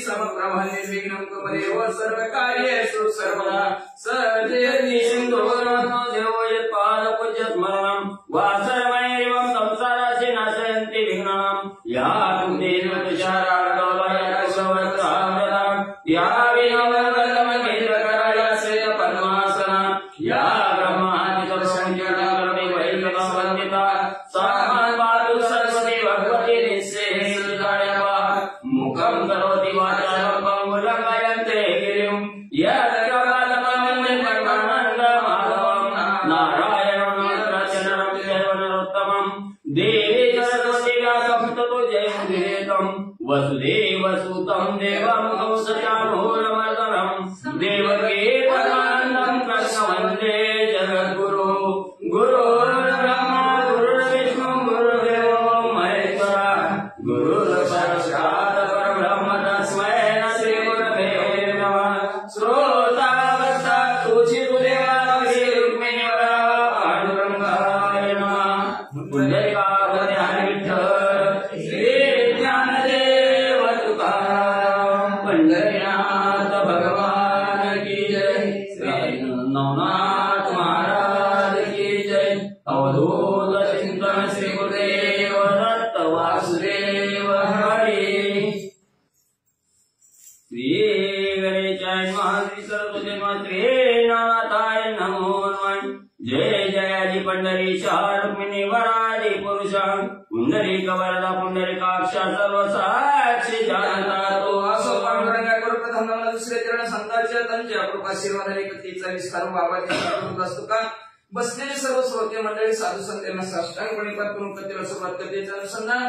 समप्रभा निर्विघ्नं कुर्वदेव सर्वकार्येषु सर्वदा सजयति सिन्धुर्नो देवो यत्पादपूज्यस्मरणं वा सर्वैवं संसारासि नाशयन्ति विघ्नं या कुन्देन तुषारार्दवयकसवस्त्रामृता या विनवरवरदमकेन्द्रकराय श्वेतपद्मासना या ब्रह्मादि सर्वसंख्याता वैकटवन्दिता सा पातु सरस्वती भगवती निःशेषकार्यवा मुखं करोति वाचालं पङ्गुलङ्घयन्ते गिरिं यत्कपालमन्ये परमानन्दमाधवं नारायणं नरचरणं सर्वनरोत्तमं देवी सरस्वती व्यासं ततो जयमुदीरयं वसुदेवसुतं देवं कंसचाणूरमर्दनं देवकी परमानन्दं कृष्णं वन्दे जगद्गुरु गुरुर्ब्रह्मा गुरुर्विष्णु गुरुर्देवो महेश्वरा गुरुर्साक्षात् परब्रह्म तस्मै श्रीगुरवे नमः श्रोतावस्था तुझितुदेवावरी रुक्मिणीवरा पांडुरंगाय नमः पुंडलिकावरी हरी विठ्ठल श्री ज्ञानदेव तुकाराम पंढरीनाथ भगवान की जय श्री नवनाथ महाराज की जय अवधूत चिंतन श्री गुरुदेव दत्त वासुदेव हरी श्री गणेशाय महाश्री सरस्वती श्री नाथाय नमो नमः जय जयाजी पंढरीश रुक्मिणी वराजी पुरुषा पुंडरीक वरदा पुंडरीकाक्ष सर्व साक्षी जानता तो असो पांडुरंगा करू प्रथम नमन दुसरे चरण संतांच्या त्यांच्या कृपाशीर्वादाने कथेचा विस्तार बाबाच्या असतो का बसलेले सर्व श्रोते मंडळी साधू संतांना साष्टांगपणे करून कथेला सुरुवात कथेचं अनुसंधान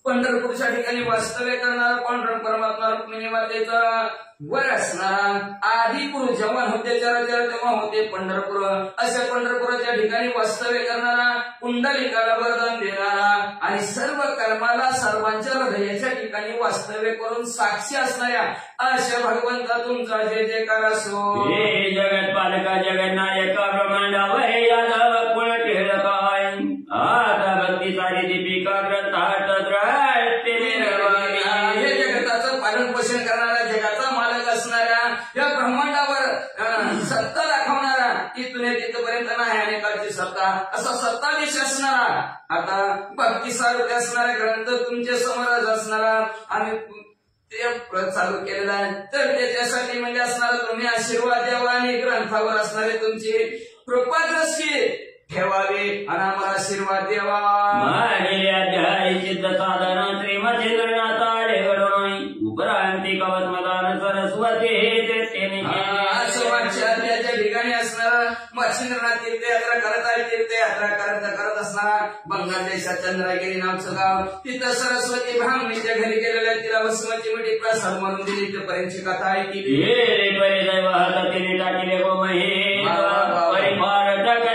पंढरपूरच्या ठिकाणी वास्तव्य करणारा पांडुरंग परमात्मा रुक्मिणी मातेचा वर असणारा आदि गुरु जेव्हा होते तेव्हा होते पंढरपूर अशा पंढरपुराच्या ठिकाणी वास्तव्य करणारा पुंडलिकाला वरदान देणारा आणि सर्व कर्माला सर्वांच्या हृदयाच्या ठिकाणी वास्तव्य करून साक्षी असणाऱ्या अशा भगवंता तुमचा जय जयकार असो हे जगत पालका जगन्नायका ब्रह्मांडा वै यादव कुळ टिळकाय आता भक्ती सारी दीपिका ग्रंथात द्रायते हे जगताचं पालन पोषण करणारा जगाचा मालक असणाऱ्या या ब्रह्मांडावर सत्ता दाखवणारा इथून तिथपर्यंत नाही अनेकांची सत्ता असा सत्ताधीश असणारा आता भक्ती सारूप असणारा ग्रंथ तुमच्या समोरच असणारा आणि ते चालू केलेला आहे तर त्याच्यासाठी म्हणजे असणारा तुम्ही आशीर्वाद द्यावा आणि ग्रंथावर असणारे तुमची कृपादृष्टी ठेवावे आणि आम्हाला आशीर्वाद द्यावा मागे अध्याय सिद्ध साधन श्रीमचंद्रनाथ आडेवडोय उपरांती कवच मदान सरस्वती हे तेने त्या ठिकाणी असणारा मच्छिंद्रनाथ तीर्थयात्रा करत आहे तीर्थयात्रा करत असणारा बंगाल देशात चंद्रगिरी नावचं गाव तिथं सरस्वती ब्राह्मणीच्या घरी गेलेल्या तिला वसुमती मिठी प्रसाद म्हणून दिली तिथपर्यंतची कथा ऐकली हे परिदैव हाताने टाकले गो महे परिवार टाकले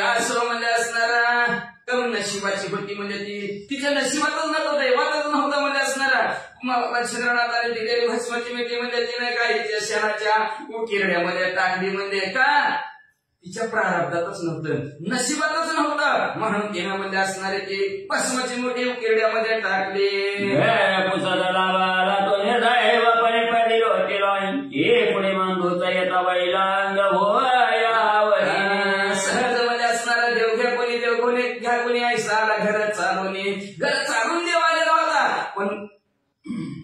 असं म्हणजे असणारा करून नशिबाची भट्टी म्हणजे ती तिच्या नशिबातच नव्हतं दैवातच नव्हतं म्हणजे असणारा मच्छिंद्रनाथाने दिलेली भस्माची मिठी म्हणजे तिने काही शहराच्या उकिरड्यामध्ये टाकली म्हणजे का तिच्या प्रारब्धातच नव्हतं नशिबातच नव्हतं म्हणून तिने म्हणजे असणारे ती भस्माची मोठी उकिरड्यामध्ये टाकली पुढे मांडूचा येता बैलांग हो सहज मध्ये असणारा देव घ्या कोणी ऐसा घर चालून देव आलेला होता पण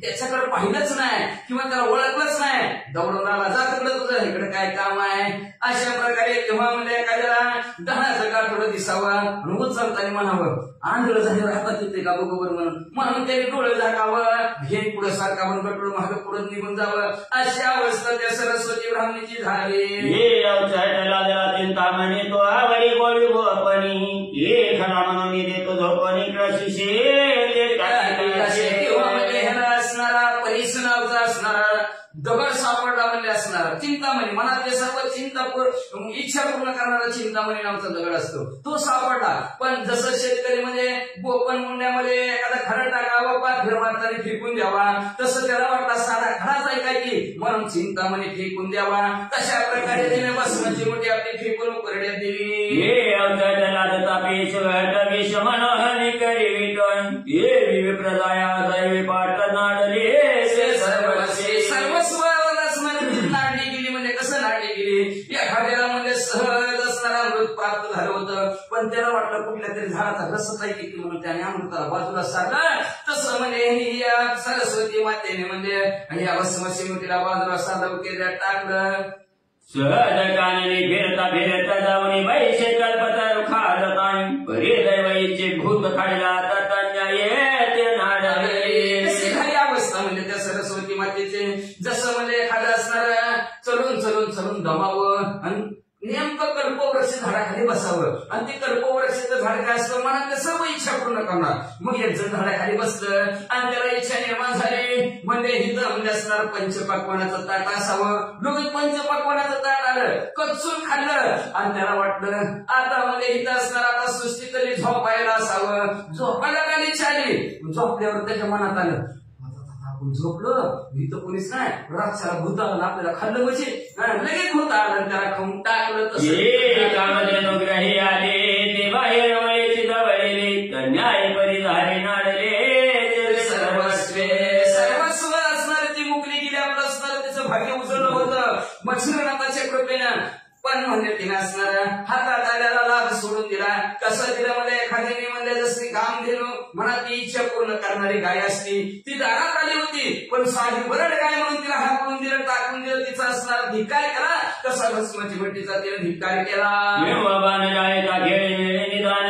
त्याच्याकडे पाहिलंच नाही किंवा त्याला ओळखलंच नाही दौडून आला जा तिकडं तुझं इकडे काय काम आहे अशा प्रकारे किंवा म्हणजे एखाद्याला दहाचं का थोडं दिसावं म्हणून उचलताना म्हणावं आंधळ झाल्यावर हातात येते का बरोबर म्हणून त्याने डोळे झाकावं हे पुढे सारखा गटोळ मागं पुढे निघून जावं अशा अवस्था त्या सरस्वती ब्राह्मणीची झाली चिंता म्हणे तो आवडी बोलू गोपणी हे खरा म्हणून देतो झोपणी असणारा परीस नावचा असणारा दगड सापडला म्हणजे असणारा चिंतामणी मनातले सर्व चिंता इच्छा पूर्ण करणारा चिंतामणी नावचा दगड असतो तो सापडला पण जसं शेतकरी म्हणजे बोपण मुंड्यामध्ये एखादा खडा टाकावा पाठर मारताना फेकून द्यावा तसं त्याला वाटला साधा खडाच आहे काय की म्हणून चिंतामणी फेकून द्यावा तशा प्रकारे तिने बसण्याची मोठी आपली फेकून उकरड्यात दिली हे अवघड लादता पेश मनोहरी करी विटन हे देवी विप्रदाया दैवी पाठ नाडले सर्वस्व नाडली गेली. म्हणजे कसं नाडली गेली? एखाद्याला म्हणजे सहज असणारा अमृत प्राप्त झालं होतं, पण त्याला वाटलं कुठल्या तरी झाडाचा रसच आहे की म्हणून त्याने अमृताला बाजूला सारलं. तसं म्हणजे या सरस्वती मातेने म्हणजे या भस्मशिमुटीला बाजूला साधव केल्या टाकलं. सहज काननी फिरता फिरता जाऊनी बैसे कल्पतर खाल काय परी दैवाईचे भूत खायला तत्या येते नाडले. कशी खरी अवस्था म्हणजे त्या सरस्वती मातेचे. जसं म्हणजे एखादं असणार चलून चलून चलून दमावं आणि नेमकं कल्पवृक्ष झाडाखाली बसावं. आणि ते कल्पवृक्षाचं झाड काय असतं, मनात सर्व इच्छा पूर्ण करणार. मग एक जण झाडाखाली बसलं आणि त्याला इच्छा निर्माण झाली. म्हणजे इथं म्हणजे असणार पंचपक्वानाचं ताट असावं. लोक पंचपक्वानाचं ताट आलं, कच्चून खाल्लं आणि त्याला वाटलं आता म्हणजे इथं असणार आता सृष्टीतली झोपायला असावं. झोपायला काय इच्छा आली. झोपल्यावर त्याच्या मनात आलं आपण झोपलं इथं कोणीच नाही, राक्षसाला भूत आलं आपल्याला खाल्लं म्हणजे लगेच भूत आलं त्याला खाऊन टाकलं. तसं आले ते बाहेर वळेची जवळले तर न्याय परिधारी नाडले. सर्वस्व असणार ती मुकली गेली. आपलं असणार त्याचं भाग्य उजळलं होतं मच्छरनाथाच्या कृपेनं. पण म्हणजे तिने असणार हातात आल्याला लाभ सोडून दिला. कसं दिलं म्हणजे एखाद्याने म्हणजे जशी काम दिलं मनात ती इच्छा पूर्ण करणारी गाय असती ती दारात आली होती, पण साधी बरड गाय म्हणून तिला हाकून दिलं टाकून दिलं. तिचा असणार धिक्कार केला. कसा भस्माची भट्टीचा तिने धिक्कार केला. निदान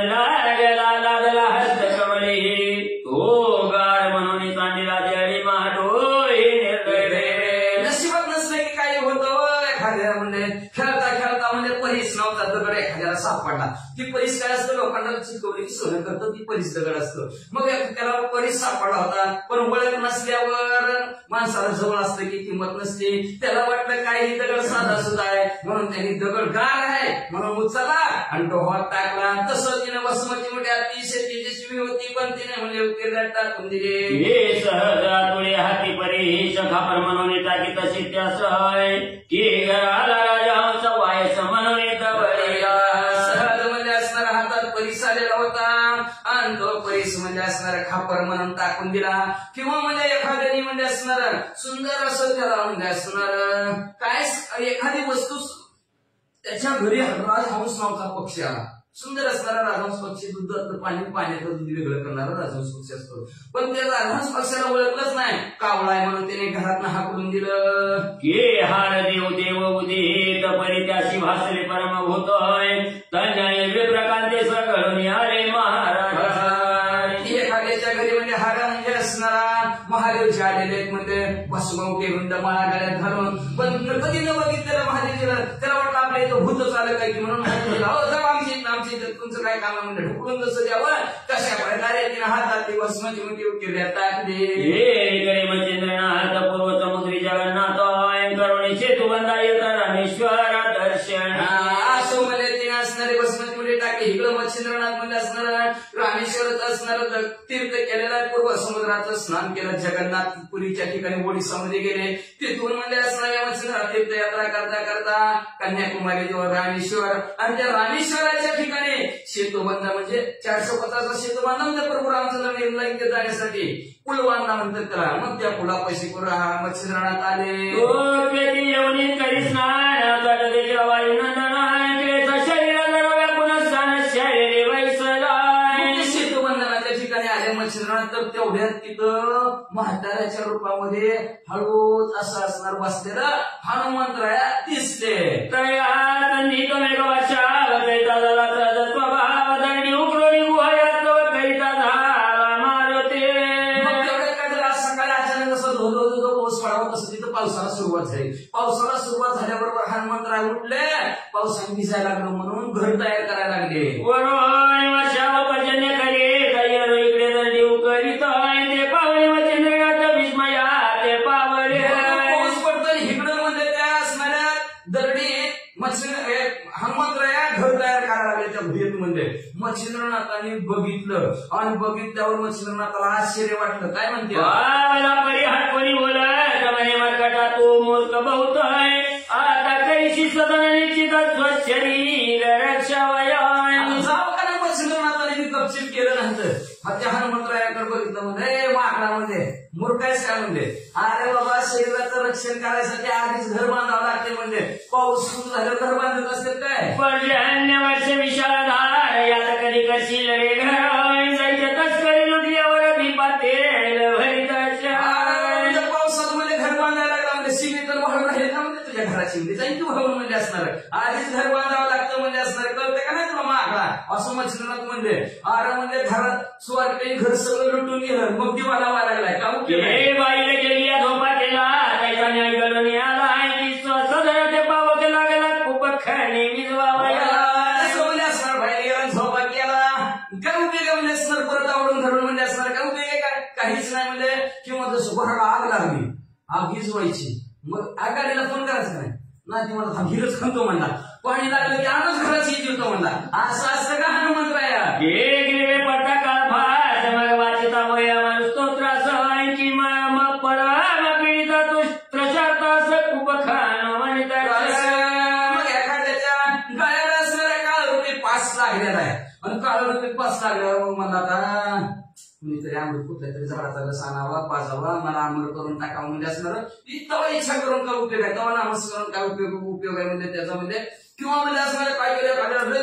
लागला हस्त कमली तो गाड म्हणून चांदीला जळी माडोळी निर्दय. नशिबात नसलं की काही होतं. एखाद्या म्हणजे खेळता खेळता म्हणजे परीस नावचा दगड एखाद्याला सापडला. ती परीस काय असतं लोकांना चिकवली की सोनं करतं ती परीस दगड असतं. मग त्याला परीस सापडला होता, पण ओळख नसल्यावर माणसाला जवळ असतं की किंमत नसते. त्याला वाटलं काही दगड साधा सुद्धा आहे म्हणून त्यांनी दगड गार आहे म्हणून उचलला आणि डोहात टाकला. तसं तिने भस्माची मोठी अतिशय तेजस्वी होती, पण तिने म्हणजे उकेरल्यात टाकून दिले. सहज हाती परी खापर म्हणून टाकी तशी त्या सहाय की घराला राजाचा वायस म्हणून सहज म्हणजे असणारा हातात परीस आलेला होता आणि तो परीस म्हणजे असणारा खापर म्हणून टाकून दिला. किंवा म्हणजे एखाद्याने म्हणजे असणार सुंदर असं त्याला म्हणजे असणार काय एखादी वस्तू त्याच्या घरी राजहंस नावाचा पक्षी आला. सुंदर असणारा राजहंस पक्षी दुधातलं पाणी पाण्याचं दूध वेगळं करणारा राजहंस पक्षी असतो, पण त्या राजहंस पक्षाला ओळखलंच नाही. कावळाय म्हणून त्याने घरात हाकलून दिलं. के हार देव देव उदित परी त्याशी भासले परम होतोय तन्याय विप्रकांते सगळून आले महाराज. एखाद्याच्या घरी म्हणजे हार म्हणजे असणारा महादेवचे आलेले म्हणजे भस्म रुंड माळा गळ्यात घालून, पण कधी न बघितलेलं महादेव त्याला वाटलं आपल्या इथं भूतच आलं काय की म्हणून आमची तुमचं काय काम आहे म्हणजे ढुकलून कसं द्यावं कशा प्रकारे तिने हातात भस्माची मोठी उकेल्या टाकली. मच्छिंद्रनाथ पूर्व समुद्री जगन्नाथ करुणी सेतू बंधा येत रामेश्वर दर्शन. असो म्हणजे तिने असणारे भस्माची मोठी टाकली. इकडं मच्छिंद्रनाथ म्हणजे असणार रामेश्वरच असणार तीर्थ केलेला पूर्व समुद्राचं स्नान केलं. जगन्नाथपुरीच्या ठिकाणी ओडिसामध्ये गेले. तिथून म्हणजे असणाऱ्या मच्छिंद्रनाथ तीर्थयात्रा करता करता कन्याकुमारी जवळ रामेश्वर आणि त्या रामेश्वराच्या ठिकाणी सेतुबंध म्हणजे 450 सेतुबंध म्हणजे प्रभू रामचंद्र लंकेत जाण्यासाठी पूल बांधला म्हणतात त्याला. मग त्या पुलापाशी मच्छिंद्रनाथ आले. सेतुबंधनाच्या ठिकाणी आले मच्छिंद्रनाथ. तर तेवढ्यात तिथं म्हाताऱ्याच्या रूपामध्ये हळूच असं असणार बसलेलं हनुमंतराया दिसले. पावसाला सुरुवात झाली. पावसाला सुरुवात झाल्याबरोबर हनुमंतराय उठले. पावसाने भिजायला लागलं म्हणून घर तयार करायला लागले. पाऊस पडतो इकडं म्हणजे त्या असणाऱ्या दरडी हनुमंतराया घर तयार करायला लागले त्या भुयेत मध्ये. मच्छिंद्रनाथाने बघितलं आणि बघितल्यावर मच्छिंद्रनाथाला आश्चर्य वाटलं. काय म्हणते तू मूर्ख बहुत आहे आता कैशी सदन निश्चित शरीर रक्षावया. जाऊ का नाही मच्छिंद्रनाथाने गपचिप केलं नंतर त्या हनुमंतरायाकडे बघितलं म्हणजे माकडामध्ये मूर्खायच काय म्हणजे अरे बाबा शरीराचं रक्षण करायसाठी आधीच घर बांधावं लागते म्हणजे पाऊस सुरू झालं घर बांधत असते काय पर्जन्यवर्ष विशाळधार यात कधी करशील रे घर जायचे तस्करी लुटल्यावर दीपातेल पावसात मध्ये घर बांधायला लागला म्हणजे शिवी तर वाहून राहील ना म्हणजे तुझ्या घराची म्हणजे जाईल तू वाहून म्हणजे असणार आधीच घर बांधावं लागतं म्हणजे असणार कळते का नाही तुला माकडा असं मच्छिंद्रनाथ म्हणजे अरे म्हणजे घरात स्वारकरी घर सगळं लुटून गेलं मग दिवाला व्हायला लागलाय का बाईला गेली धोपा केला त्याचा न्याय घालून आला की सदर ते पावक लागला खूप खाणे विजवावया असणार बाहेर गेला झोपा केला काय उपयोग म्हणजे असणार परत आवडून धरून म्हणजे असणार काय उपयोग आहे काय काहीच नाही म्हणजे किंवा जसं घराला आग लागली आग भिजवायची मग आगाडीला फोन करायचा नाही ना ती मला हिरच खणतो म्हणला पाणी लागलं की आगच घराची येतो म्हणला असं असतं का हनुमंतराया गे पट्टा काळ भात मग वाचिता वया स्तोत्र सहायची मग पराम पीडिता तो त्रशातास खूप खान म्हणतात मग एखाद्याच्या गळ्याला असणाऱ्या काळ रुपये 5 लागलेला आहे आणि काळ रुपये 5 लागल्यावर मग म्हणला आता कुणीतरी आंबट कुठल्या तरी झाडाचा रस आणावा पाजावा मला आंबट करून टाकावं म्हणजे असणार तेव्हा इच्छा करून काय उपयोग आहे तेव्हा नामस्मरण काय उपयोग आहे म्हणजे त्याच्यामध्ये किंवा म्हणजे असणार काय केलं एखाद्याला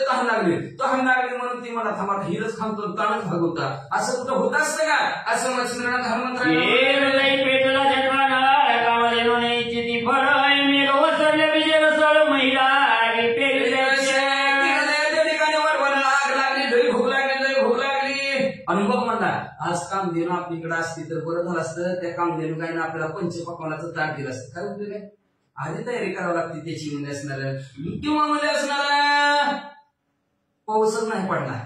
तहान लागली म्हणून ती मला थांबा हिरच खांबतो ताणच भागवता असं कुठं होत असतं का असं मच्छिंद्रनाथ हनुमंतराय पेटला जन्माला कामाले नोंदची ती फळ मी वसरल्या विजय रसाळ महिला आणि मग म्हणला आज कामधेनू आपलीकडे असती तर बरं झालं असतं त्या कामधेनू काही ना आपल्याला पंचपक्वानाचं ताट दिलं असतं काय उपयोग आहे आधी तयारी करावी लागते त्याची म्हणजे असणार किंवा म्हणजे असणार पाऊसच नाही पडला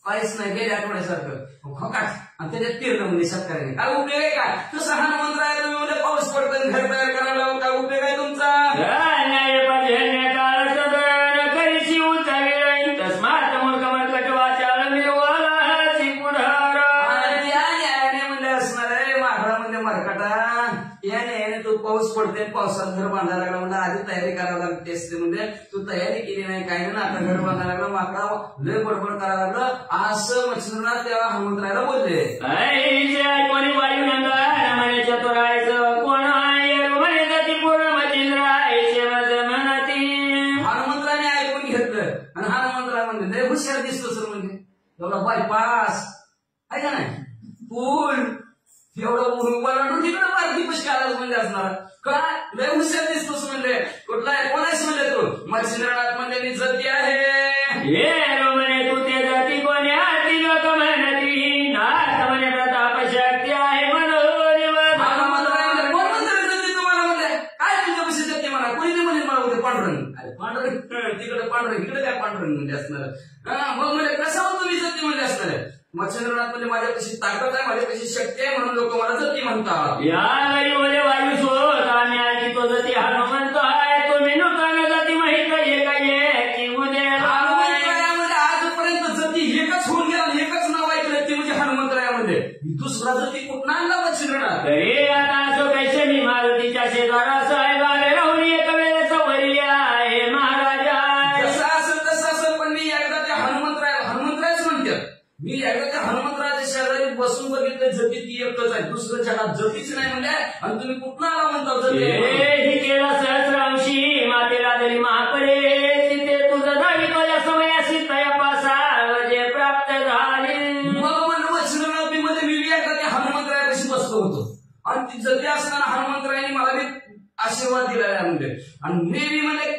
काहीच नाही गेल्या आठवड्यासारखं खोकाट आणि त्याच्यात तीर्ण म्हणजे शेतकऱ्याने काय उपयोग आहे का तसं हनुमंतराय तुम्ही म्हणजे पाऊस पडतं घर तयार करायला काय उपयोग आहे तुमचा पाऊस पडते पावसात घर बांधायला लागला म्हणजे आधी तयारी करावी लागते असते म्हणजे तू तयारी केली नाही काही नाही आता घर बांधायला लागला माकडा लय बडबड करायला लागलं असं मच्छिंद्रनाथ तेव्हा हनुमंतरायला बोलले कोणी वायू नंदा चतुरायचं कोण हनुमंतराने ऐकून घेतलं आणि हनुमंतराय म्हणजे लय हुशार दिसतो सर म्हणजे एवढा बायपास आहे का नाही पूल एवढं मला तिकडं बारकी पुष्काराच म्हणजे असणार काय लय हुशार दिसतोस म्हणजे कुठला आहे कोणाशी म्हणजे तू मच्छिंद्रनाथ म्हणजे मी जती आहे म्हणे तू ते जाती कोण्या ती लोक म्हणती नाथ म्हणे प्रताप शक्ती आहे कोण म्हणतो जती तुम्हाला म्हणजे काय तुमच्यापाशी जती म्हणा कोणी नाही म्हणे मला उद्या पांढरंग तिकडे पांढरंग इकडे काय पांढरंग म्हणजे असणार मग म्हणजे कशावर तुम्ही जती म्हणजे असणार मच्छिंद्रनाथ म्हणजे माझ्यापाशी ताकद आहे माझ्यापाशी शक्ती आहे म्हणून लोक मला जती म्हणतात या मध्ये वायू शोध आम्ही ऐकतो जती हनुमंत आहे तुम्ही लोकांना जाती माहित आहे काय की उद्या आजपर्यंत जती एकच होऊन गेला एकच नाव ऐकलं ते म्हणजे हनुमंतरायामध्ये दुसरा जती कुठं आणला मच्छिंद्रनाथ तरी आता असो काही शनी मारुतीच्या शेजारा साहेबाने राहून एक वेळेस वरली आहे महाराजा जसं असेल पण मी एकदा त्या हनुमंतरायच म्हणतात मी एकदा त्या हनुमंतराच्या शेजारी बसून बघितलं जती ती एकच आहे दुसरं जगात जतीच नाही म्हणजे आणि तुम्ही कुठं आला म्हणता जती हे केला सहस्रांशी मातेला तरी महापरे तिथे तुझं झाली तुझ्या समयाशी तयापासा जे प्राप्त झाली मग म्हणलं मच्छिंद्रनाथ मध्ये मी एकदा त्या हनुमंतरायापाशी बसलो होतो आणि ती जती असताना हनुमंतरायाने मला मी आशीर्वाद दिला म्हणजे आणि मी म्हणजे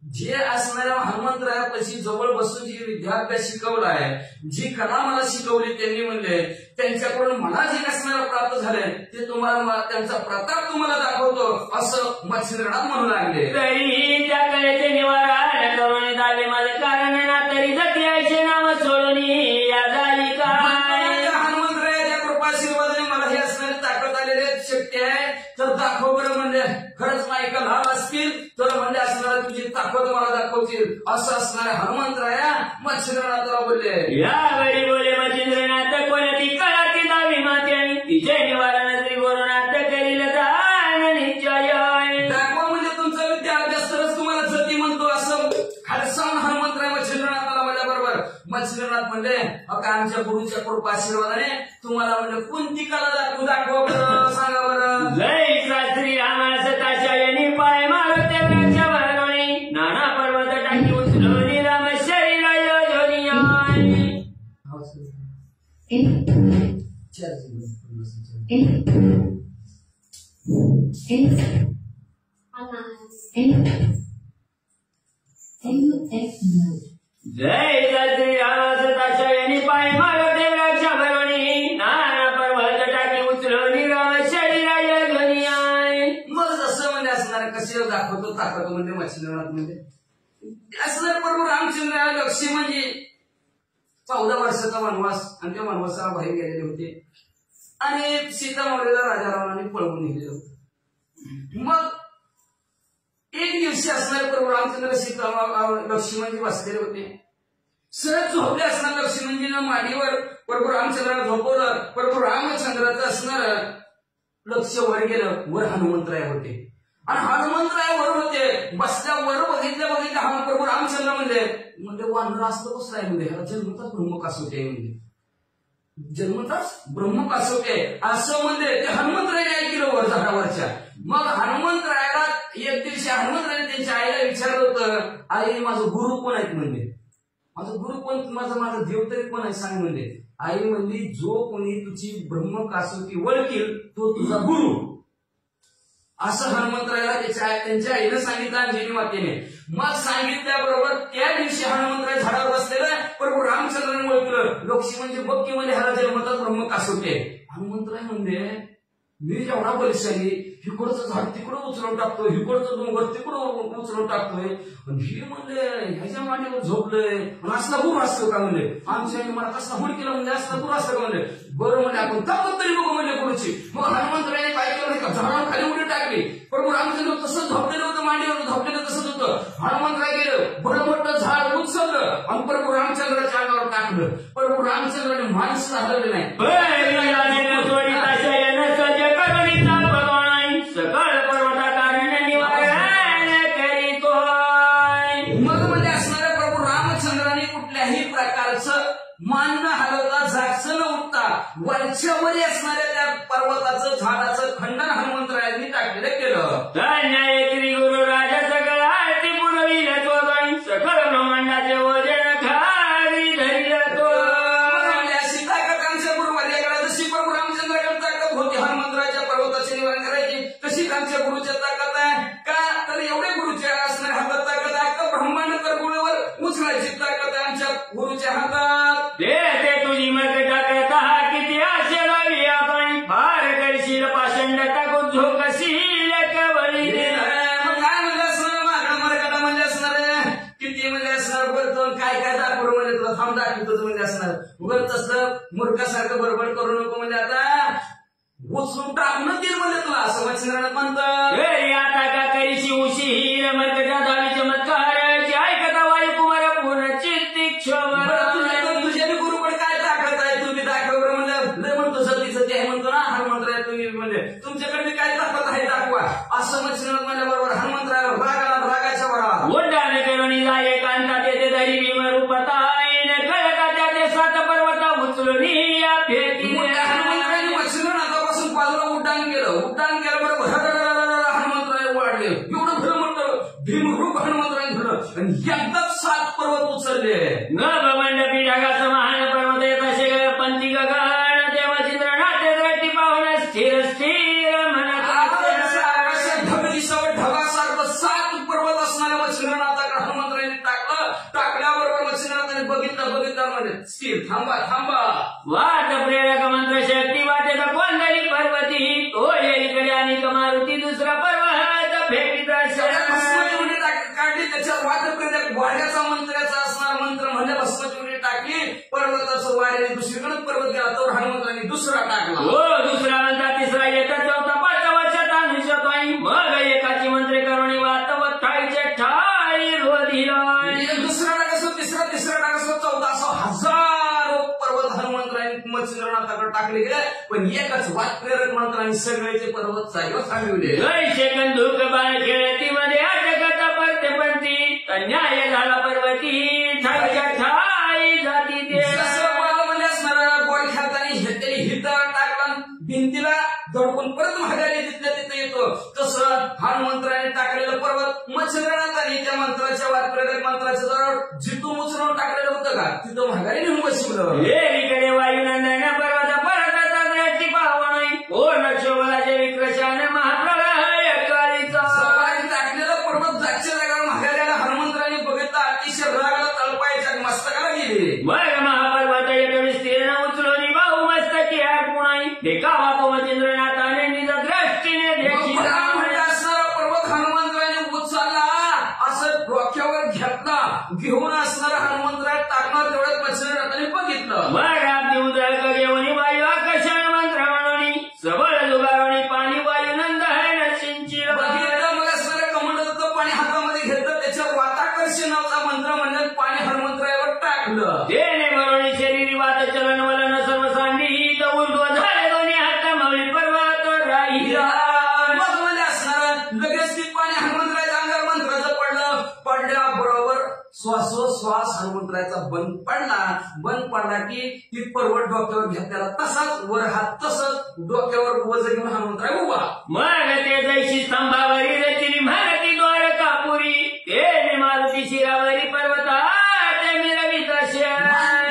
जे असणाऱ्या हनुमंतरायापाशी जवळ बसून जी विद्याभ्यास शिकवला आहे जी कला मला शिकवली त्यांनी म्हणले त्यांच्याकडून मला जे असणारं प्राप्त झालंय ते तुम्हाला त्यांचा प्रताप तुम्हाला दाखवतो असं मच्छिंद्रनाथ म्हणू लागले तरी त्या कलेचे निवारण करून झाले माझे कारण ना तरी जती आईचे नाव सोडून या झाली काय हनुमंतरायाच्या कृपाशीर्वादाने मला हे असणारी ताकद आलेली शक्य आहे तर दाखव बरं म्हणजे खरंच माईका लहान असतील तर म्हणजे असणाऱ्या तुझी ताकद मला दाखवतील असं असणाऱ्या हनुमंतराया मच्छिंद्रनाथाला बोलले यावेळी बोले मच्छिंद्रनाथ कोणती कळा ती दावी माते आणि तिचे निवारण श्री गुरुनाथ करील दान निश्चय दाखवा म्हणजे तुमचा विद्याभ्यास तरच तुम्हाला जती म्हणतो असं खालसावून हनुमंतराय मच्छिंद्रनाथाला माझ्या बरोबर कृपा आशीर्वादाने तुम्हाला म्हणजे कोणती कला दाखवा बरं, सांगा बरं. जय शास्त्री रामास ताशायनी पाय मारुते वृक्षावरोनी नाना पर्वत टाकी उचलोनी राम शरीरा योजनीयाय. जय शास्त्री रामास ताशायनी पाय मारुते वृक्षावरोनी नाना पर्वत टाकी उचलोनी राम शरीरा योजनीयाय. मग जसं म्हणजे असणार कसे दाखवतो ताकद म्हणजे मच्छिंद्रनाथ म्हणजे असणार प्रभू रामचंद्र लक्ष्मी म्हणजे 14 वर्षाचा वनवास आणि त्या वनवासाला बाहेर गेलेले होते आणि सीता मावळीला राजा रावणाने पळवून नेलेले होते. मग एक दिवशी असणारे प्रभू रामचंद्र सीता लक्ष्मणजी बसलेले होते. सहज झोपले असणार लक्ष्मणजीनं माडीवर प्रभू रामचंद्राला झोपवलं. प्रभू रामचंद्राचं असणार लक्ष वर गेलं. वर हनुमंतराय होते आणि हनुमंतराय वर होते. बसल्या वर बघितल्या हा प्रभू रामचंद्र म्हणजे वानर असतं कसं आहे म्हणजे ह्याला जन्मताच ब्रह्मकास होते म्हणजे जन्मताच ब्रह्मकास होते असं म्हणजे ते हनुमंतरायने ऐकलं वर झाडावरच्या. मग हनुमंतरायला एक दिवशी हनुमंतरायने त्यांच्या आईला विचारलं होतं, आई माझं गुरु कोण आहेत म्हणजे, माझं गुरु कोण, माझा देव तरी कोण आहे सांग म्हणजे. आई म्हणली जो कोणी तुझी ब्रह्मकासोटी वळकील तो तुझा गुरु. असं हनुमंतरायला त्यांच्या आईनं सांगितलं अंजनी मातेने. मग सांगितल्याबरोबर त्या दिवशी हनुमंतराय झाडावर बसलेलं प्रभू रामचंद्राने ओळखलं. लक्ष्मी म्हणजे बक्की म्हणजे ह्याला जन्मतात ब्रह्मकास होते. हनुमंतराय म्हणजे मी एवढा बलशाली, हिकडचं झाड तिकडं उचलून टाकतोय, हिकडचं डोंगर तिकडं उचलून टाकतोय आणि हे म्हणले ह्याच्या मांडीवर झोपलंय आणि असला गुरु असतो का म्हणले. आमच्या आईने मला कसला हुड केला म्हणजे असला गुरु असतो का म्हणले. बरं म्हणजे आपण ताकद तरी बघू म्हणले गुरुची. मग हनुमंतरायने काय केलं नाही का झाडावर खाली उडी टाकली. प्रभू रामचंद्र तसंच झोपलेलं होतं, मांडीवर झोपलेलं तसंच होतं. हनुमंतराय गेलं बरं मोठं झाड उचललं आणि प्रभू रामचंद्राच्या अंगावर टाकलं. प्रभू रामचंद्राने माणसं हलवले नाही. सकळ पर्वताकारण निवारण करीतोय. मग म्हणजे असणाऱ्या प्रभू रामचंद्राने कुठल्याही प्रकारचं मान न हलवता जागचं न उठता वरच्या वरी असणाऱ्या त्या पर्वताचं झाडाचं खंडन हनुमंतरायांनी टाकलेलं केलं. धन्य गुरु राजा सकळ आरती पुरविल तो सकळ ब्रह्मांडाचे वजन खाली धरिल तो. सीता काकांच्या गुरुवार्याकडे जशी प्रभू रामचंद्राकडे ताकद होती हनुमंतराच्या पर्वताचे निवारण करायची तशी आमच्या गुरुच्या ताकद आहे का, तर एवढे गुरुच्या असणाऱ्या हातात ताकद आहे का ब्रह्मांड करगुळवर उचलायची ताकद आहे आमच्या गुरुच्या हातात. ते तुझी मग टाकत किती आशे लावी आपण फार करशील पाषंड टाकून झोकशील कवळी. मग काय म्हणजे असणार मागणं मरकाटा म्हणजे असणार किती म्हणजे असणार बोलतो काय काय दाखवलं म्हणजे तुला थांब दाखवतो म्हणजे असणार उगत तसलं मूर्खासारखं बरोबर करू नको म्हणजे आता उचलून टाकणं तीर म्हणजे तुला असं मच्छिंद्रनाथ म्हणतं. आता का करीशी उशीर मर्कटा धावी चमत्कार ऐकता वायू कुमार पूर्ण चित्तिक्षोवर. तुझ्या गुरुकडे काय ताकद आहे तुम्ही दाखव म्हणजे लय म्हणतो सती सती आहे म्हणतो ना हनुमंतराय तुम्ही म्हणजे तुमच्याकडे काय ताकद आहे दाखवा असं मच्छिंद्रनाथ म्हणल्याबरोबर हनुमंतरायावर रागाला रागाच्या वरा उड्डाण करून जाय कांता तेथे दरी भीम रूपताईन कळका त्या ते 7 पर्वता उचलून या फेकी. हनुमंतरायाने मच्छिंद्रनाथापासून बाजूला उड्डाण केलं बरोबर हनुमंतराय वाढले. एवढं भलं म्हणतं भीमरूप हनुमंतराय झालं आणि एकदाच 7 पर्वत उचलले. नभमंडपी ढगाचं महान पर्वत येत असे पंथी गगन देव चित्रनाथ द्रष्टी पाहून स्थिर स्थिर म्हणत ढगदिशावर ढगासारखं 7 पर्वत असणाऱ्या मच्छिंद्रनाथाकडे हनुमंतरायाने टाकल्याबरोबर मच्छिंद्रनाथाने बघितलं म्हणजे स्थिर थांबा वाट प्रेरक मंत्र शक्ती वाटेत कोणतरी पर्वती तो एकीकडे आणि मारुती दुसरा पर्वत फेकीत काढली त्याच्यावर वाट प्रेरक वाड्याचा मंत्र्याचा असणार मंत्र म्हणजे भस्मचूर्णी टाकली पर्वताचं वाऱ्याने दुसरीकडे पर्वत गेला तर हनुमंतराने दुसरा टाकला. हो दुसरा नंतर तिसरा येता चौथा 5वा शता निशतोय मग एकाची मंत्रे करुणी वातवत ठाईचे ठाई रोधिला. दुसरा टाक असो तिसरा टाक असो चौथा असो हजारो पर्वत हनुमंतराने मच्छिंद्रनाथाकडे टाकले गेले पण एकच वाट प्रेरक मंत्राने सगळेचे पर्वत जागेवर थांबविले. कंदुक बाळ खेळती मध्ये अटकता परतेपंथी अन्याय झाला पर्वती ठाईच्या ठाई जाती ते. म्हणजे असणारा भिंतीला धडकून परत महागारी तिथल्या तिथे येतो. तसं हनुमंतराने टाकलेलं पर्वत मच्छिंद्रनाथाने त्या मंत्राच्या वादप्रेरक मंत्राच्या जवळ जिथून उचलून टाकलेलं होतं का तिथं महागारी नेऊन बसवलं. देवीकडे वायुनंदन पर्वत परतचा दृष्टी पाहावा नाही. ओ नक्षोबलाचे विक्रशाने महाप्रलय काळीचा टाकलेलं पर्वत जागच्या जागा महागाऱ्याला हनुमंतराने बघितला. अतिशय रागाला तळपायच्या मस्तकाला गेले. मग महापर्वत येतो विस्तीर्ण उचलून भाऊ मस्तकी हटकू नाही. देखावा तो मच्छिंद्रनाथाने निज दृष्टीने देखील असणारा पर्वत हनुमंतराने उचलला असं डोक्यावर घेतला. घेऊन असणारा हनुमंतरात टाकणार तेवढ्यात मच्छिंद्रनाथाने बघितलं. मग आपली उदळक घेऊन वायू आकाशाने मंत्र म्हणून सबळ जुगारून पाणी वायुनंद है सिंचिल बघितलं. मग असणाऱ्या कमंडलाचं पाणी हातामध्ये घेतलं. त्याच्या वाताकर्षण नावाचा मंत्र म्हणलं पाणी हनुमंतरावर टाकलं. तेने भरून शरीरी वात चलन वलन सर्व सांगित ऊर्ध्व झाले दोन्ही हात मावळी पर्वत राहिला. मग मध्ये असणार लगेच ती पाणी हनुमंतराच्या अंगावर मंत्राचं पडलं. पडल्याबरोबर श्वासोश्वास हनुमंतराचा बंद पडला की ती पर्वत डोक्यावर घेतल्याला तसाच वर हात तसंच डोक्यावर वज घेऊन हनुमंतराय उभा. मग ते जैशी स्तंभावरी रचिनी भारती द्वारकापुरी ते मारुती शिरावरी पर्वता ते मिरवी तशा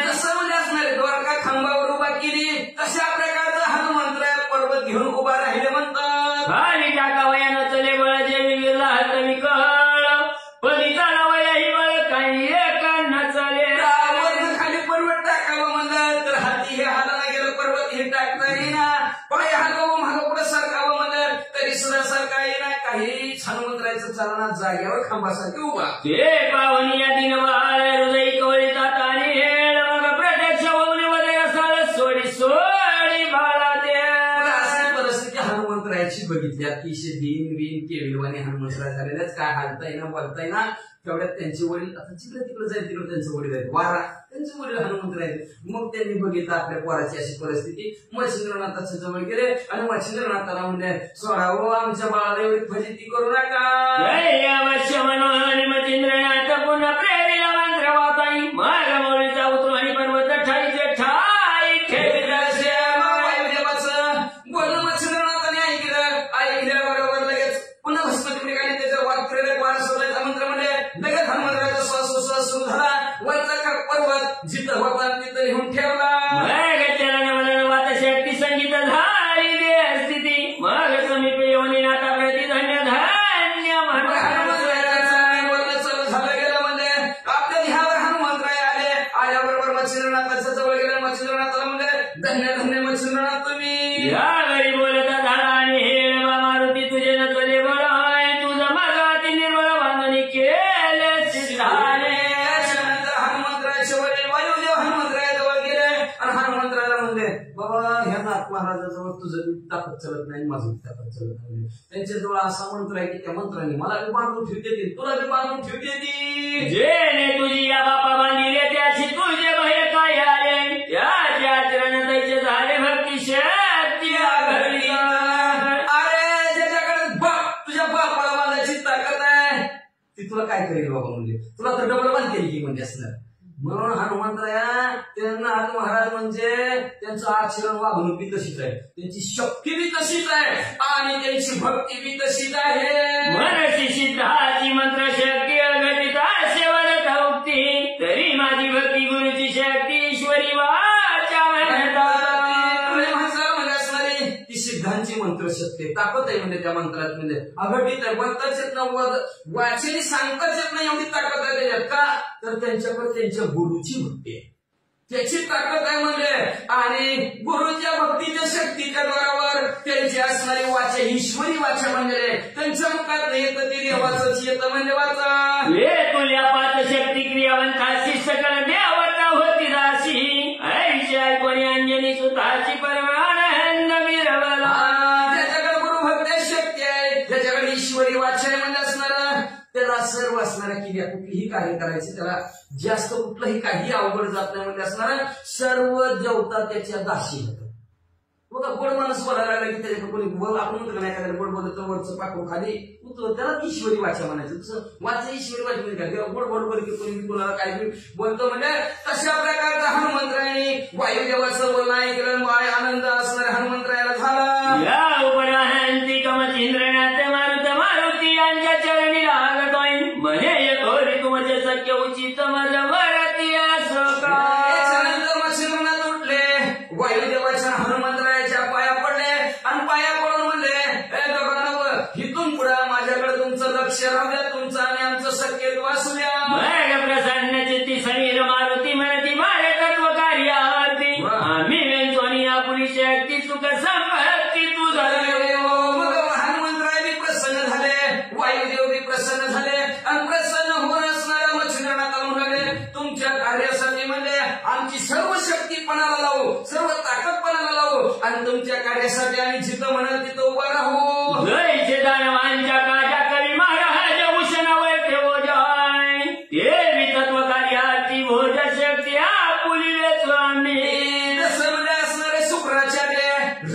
जसं म्हणजे असणारे द्वारका खांबावर उभा केली तशा प्रकारचा हनुमंतराय पर्वत घेऊन उभा राहिले म्हणतात. खाली टाकावयानं चले बळ जेवी विरला हतमी कळ पदिताला वयाही बळ काही एकांना चले. खाली पर्वत टाकावं म्हणलं तर हाती हे हाताला गेलं पर्वत हे टाकता येईना. पाय हातावं मागं पुढे सरकावं म्हणलं तरी सुद्धा सरका येईना. काही हनुमंतरायचं चालना जाग्यावर खांबासारखे उभा. ते पाहुणी या दिन हृदय कवळीतात आणि हेळ मग प्रत्यक्ष होऊन मध्ये असाल सोडी भाला ते. अशी परिस्थिती हनुमंतरायाची बघितली. अतिशय दिन केविलवाने हनुमंतराय झालेल्याच काय हालता येईना बोलता येईना. तेवढ्यात त्यांचे वडील आता तिकडे जाईल तिकडे त्यांचे वडील आहेत वारा त्यांचे वडील हनुमंतराय. मग त्यांनी बघितलं आपल्या पोराची अशी परिस्थिती. मच्छिंद्रनाथाच्या जवळ गेले आणि मच्छिंद्रनाथाला म्हणले सोडावं आमच्या बाळाला एवढी फजिती करू नका. अवश्य मनोहर मच्छिंद्रनाथ पुन्हा प्रेरीला मंत्र वाचाई माग मौलीचा उतरू आणि पर्वत ठाईचे ठाई ठेवी वायुदेवाचं बोलणं मच्छिंद्रनाथाने ऐकल्याबरोबर लगेच पुन्हा भस्मटिपडी काढली. त्याच्या वादप्रेरक वार सोडायचा मंत्र म्हणले. लगेच हनुमंतराचा श्वासोश्वास सुरू झाला. वरचा पर्वत जिथं होता तिथं लिहून ठेवला. चलन वलन वात शक्ती संगीत झाली दे स्थिती मग समीप येऊन नाता प्रति धन्य धान्य बोलणं चालू झालं गेलं म्हणजे आपल्या ध्यावर हनुमंतराय आल्याबरोबर मच्छिंद्रनाथाच्या जवळ गेले. मच्छिंद्रनाथाला म्हणजे धन्य धन्य मच्छिंद्रनाथ तुम्ही. यावेळी बोलता झाला आणि हे मारुती तुझे न चले बळ तुझं मागाती निर्मळ बांधणी केले सिद्धाने. हनुमंतरायच्या वडील वायुदेव हनुमंतराया जवळ गेले आणि हनुमंतरायाला म्हणले बाबा ह्या नाथ महाराजाजवळ तुझं ताकद चलत नाही माझं ताकद चलत नाही. त्यांच्याजवळ असा मंत्र आहे की त्या मंत्राने मला बी बांधून ठेवते तुला बी बांधून ठेवते. जेने तुझी या बापा बांधिले त्याची तुझे भय काय आले त्याचे आचरण त्याचे झाले भक्ती शक्ती आघडली. अरे ज्याच्याकडे बाप तुझ्या बापाला बांधायची ताकद आहे ती तुला काय करेल बाबा म्हणजे तुला तर डबल बांधते की म्हणजे असणार. म्हणून हनुमंतराया त्यांना महाराज म्हणजे त्यांचं आचरण वागणूक बी तशीच आहे. त्यांची शक्ती बी तशीच आहे आणि त्यांची भक्ती बी तशीच आहे. मनसी सिद्धाची मंत्र शक्ती अघटिता सेवनता उक्ती तरी माझी भक्ती गुरुची शक्ती ईश्वरी वाचा म्हणजे असणारी ती सिद्धांची मंत्र शक्ती ताकद आहे म्हणजे त्या मंत्रात म्हणजे अघटित आहे. बोलताच येत नाही वाचेली सांगताच येत नाही एवढी ताकद आहे त्याच्यात. का तर त्यांच्याकडे त्यांच्या गुरुची भक्ती आहे त्याची ताकद आहे म्हणजे. आणि गुरुच्या भक्तीच्या शक्तीच्या द्वारावर त्यांची असणारी वाचा ईश्वरी वाचा म्हणजे त्यांच्या मुखात येतं ती देवाचंच येतं म्हणजे वाचा. हे तुल्या पाच शक्ती क्रियावंताशी सकल देवता होती दासी ऐशी ऐकोनी अंजनी सुताची परमानंद मिरवला. ज्याच्याकडे गुरुभक्ती शक्ती आहे ज्याच्याकडे ईश्वरी वाचा आहे म्हणजे असणार त्याला सर्व असणाऱ्या क्रिया कुठलीही कार्य करायची त्याला जास्त कुठलंही काही अवघड जात नाही म्हणजे असणार सर्व देवता त्याच्या दासी होतात. बघा गोड माणूस बोलायला लागला की त्याच्या कोणी आपण म्हणतो नाही एखाद्या गोड बोलत वरचं पाकू खाली उतरत त्याला ईश्वरी वाचा म्हणायचं. तसं वाचा ईश्वरी वाचा म्हणजे काय गोड गोड बोल की कोणी कोणाला काही बोलतो म्हणजे तशा प्रकारचा हनुमंतरायाने वायुदेवाचं बोलणं ऐकलं आनंद असणाऱ्या हनुमंतरायाला झाला. सुख संपत्ती तुझा मग हनुमंतराय बी प्रसन्न झाले, वायुदेव बी प्रसन्न झाले आणि प्रसन्न होऊन असणाऱ्या मच्छिंद्रनाथाला म्हणाले तुमच्या कार्यासाठी म्हणजे आमची सर्व शक्ती पणाला लावू, सर्व ताकद पणाला लावू आणि तुमच्या कार्यासाठी आम्ही जिथं म्हणाल तिथं उभा राहू. जयचे दानवांच्या काजा कवी महाराज भूषणावर ठेवो जाय ते वितत्व कार्याची भोज शक्ती आपुलिले स्वामी. जसं म्हणजे असणारे शुक्राचार्य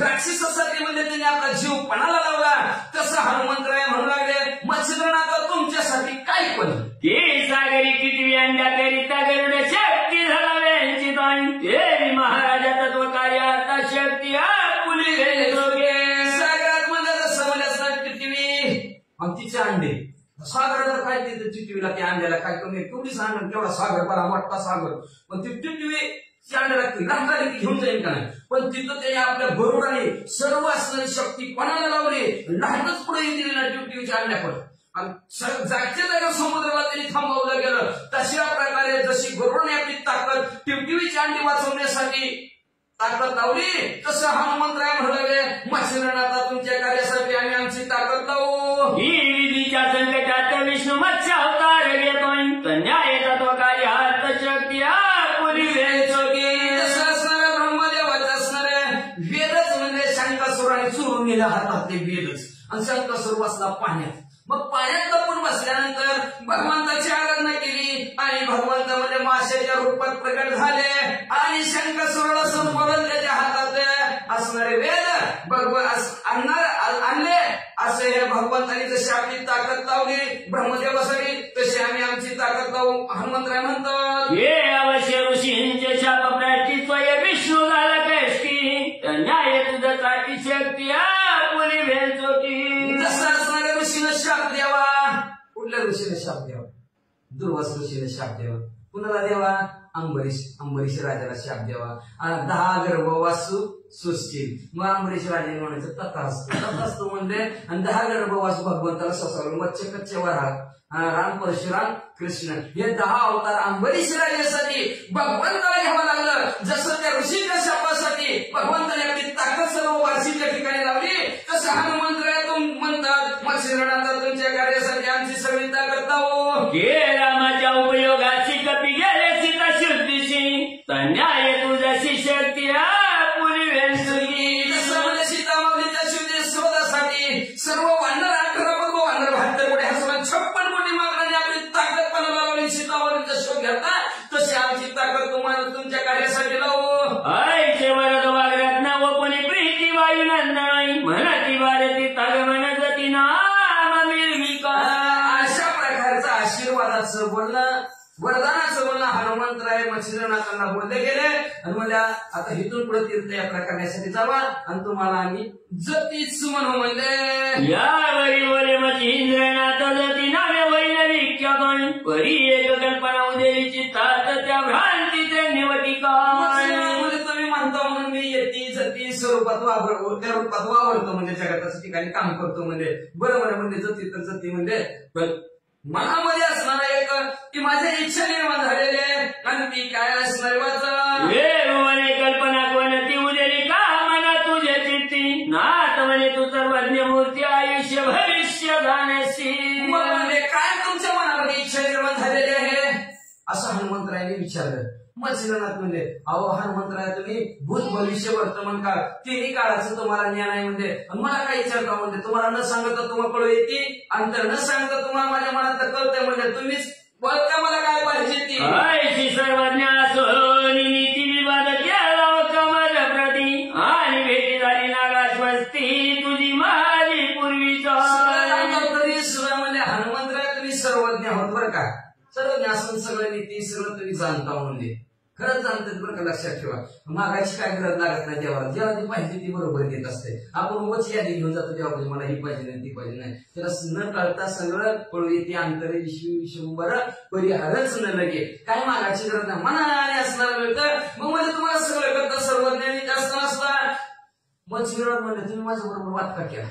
राक्षसासाठी म्हणजे त्यांनी आपला जीव पणाला लावला, तसं हनुमंतराय म्हणू लागले मच्छिंद्रनाथ तुमच्यासाठी काय पण ती सागरी किटवी अंड्या करिता गरुड शक्ती झालाव्यांची ताई देवी महाराजा तत्व कार्याचा शक्ती आपुलिले जोगे. सागरात म्हणजे जसं म्हणजे असणार टिटवी आणि तिचे अंडे सागराला काय तिथे टिटवीला त्या अंड्याला काय कमी केवढी सांग केवढा सागर बरा मोठा सागर, पण ती टिटवी अंड्याला राहणारी ती घेऊन जाईल का नाही, पण तिथं त्याने आपल्या गरुडाने सर्व असणारी शक्ती पणाला लावली, लहानच पुढे येतील ना टिटवीच्या अंड्याकडे आणि जागच्या जागा समुद्राला त्यांनी थांबवलं गेलं. तशा प्रकारे जशी गरुडाने आपली ताकद टिटवीची अंडी वाचवण्यासाठी ताकद लावली, तसं हनुमंतराय म्हणू लागले मच्छिंद्रनाथा तुमच्या कार्यासाठी आम्ही आमची ताकद लावू. ही विधीच्या संकटात विष्णू मत्स्य अवतार घेतोय न्याय तत्व कार्यात शक्ती आपुलिले जोगे. जसं असणाऱ्या ब्रह्मदेवाचं असणारे वेदच म्हणजे शंकासुराने चोरून नेला हातातले वेदच आणि शंकासुर बसला पाण्यात. मग पाण्यात लपून बसल्यानंतर भगवंताची आराधना केली आणि भगवंत म्हणजे माशाच्या रूपात प्रकट झाले आणि शंकासुराला संपवलं त्याच्या हातात असणारे वेद आणले. असे हे भगवंतांनी जशी आपली ताकद लावली ब्रह्मदेवासाठी तशी आम्ही आमची ताकद लावू. हनुमंतराय म्हणतात हे अवश्य ऋषींचे शापप्राची स्वय विष्णू झाला कष्टी न्याय तुझ्यासाठी शक्ती आपुलिले जोगे. जसं असणाऱ्या ऋषीनं शाप द्यावा, कुठल्या ऋषीने शाप द्यावा? दुर्वास ऋषीने शाप द्यावा. कुणाला द्यावा? अंबरीश राजाला शाप द्यावा. 10 गर्भवासू सुसतील. मग अंबरीश राजाने म्हणायचं तथास्तु म्हणले आणि 10 गर्भवासू भगवंताला ससावलं. मच्छे कच्चे वराह राम परशुराम कृष्ण हे 10 अवतार अंबरीश राजासाठी भगवंताला घ्यावं लागलं. जसं त्या ऋषीच्या शापासाठी भगवंताने आपली ताकद सर्व वारशीच्या ठिकाणी लावली, तसं हनुमंतराय म्हणतात मच्छिंद्रनाथा तुमच्या कार्यासाठी आमची सगळी ताकद लावू. हे रामाच्या उपयोगाची कपी गेले सीता शुद्धीशी न्याय तुझ्याची शक्ती आपुलिले जोगे. जसं म्हणजे सीतामाऊलीच्या शुद्धी शोधासाठी सर्व वानर 18 वर्ग वानर 72 कोटी हसवून 56 कोटी मागणाने आपली ताकद पणाला लावली सीतामाऊलीचा शोध घेता, तशी आमची ताकद तुम्हाला तुमच्या कार्यासाठी लावू. ऐसे वरद वागरत्न व कोणी प्रीती वायू नंदनाई म्हणती भारती तग म्हणती नाम निर्विका. अशा प्रकारचं आशीर्वादाचं बोलणं वरदानाचं बोलणं हनुमंतराय मच्छिंद्रनाथांना बोलले गेले आणि मला आता इथून पुढे तीर्थयात्रा करण्यासाठी जावा आणि तुम्हाला आम्ही जतीच म्हणू म्हणले. यावरी बोले मच्छिंद्रनाथ जती नावे वैनविक्या पण परी एक कल्पना उदेलीची तात त्या भ्रांतीचे निवटी काय. तुम्ही म्हणता म्हणून मी येती जती स्वरूपात त्या रूपात वावरतो म्हणजे जगाच्या ठिकाणी काम करतो म्हणजे बरोबर म्हणजे जती तर जती म्हणजे पण मनामध्ये असणारा एक की माझ्या इच्छा निर्माण झालेली आहे आणि ती काय असणारी वाचा कल्पना कोणती उदेली का मना तुझ्या चित्ती नाथ म्हणे तू सर्वज्ञ मूर्ती आयुष्य भविष्य जाण्याशी. म्हणजे काय तुमच्या मनामध्ये इच्छा निर्माण झालेली आहे असं हनुमंतरायाने विचारलं. मच्छिंद्रनाथ म्हणजे अहो हनुमंतराय तुम्ही भूत भविष्य वर्तमान काळ तिन्ही काळाचं तुम्हाला ज्ञान आहे म्हणजे मला काय विचारता म्हणजे तुम्हाला न सांगता तुम्हाला कळू येते अंतर न सांगता तुम्हाला माझ्या मनात कळतंय म्हणजे तुम्हीच बघता मला काय पाहिजे ती ऐशी सर्वज्ञ नीती विवाद केला कमल प्रती आणि भेटी झाली नागाश्वस्ती तुझी माझी पूर्वीचा. तरी म्हणजे हनुमंतराय तुम्ही सर्वज्ञ आहोत बरं का. सर्वज्ञ असून सगळं नीती सगळं तुम्ही जाणता म्हणजे खरंच जाणतात बरं का. लक्षात ठेवा मागाची काय गरज लागत नाही देवाला. जेव्हा ती पाहिजे ती बरोबर देत असते. आपण उगाच यादी घेऊन जातो तेव्हा मला ही पाहिजे नाही ती पाहिजे नाही त्याला न कळता सगळं कळू येते अंतरे विश्वंभर परिहारच न लगे. काय मागाची गरज नाही मनाने असणार मिळतं मग म्हणजे तुम्हाला सगळं करता सर्वज्ञानी जास्त नसता. मग श्रीराम म्हणजे तुम्ही माझ्या बरोबर वाद का केला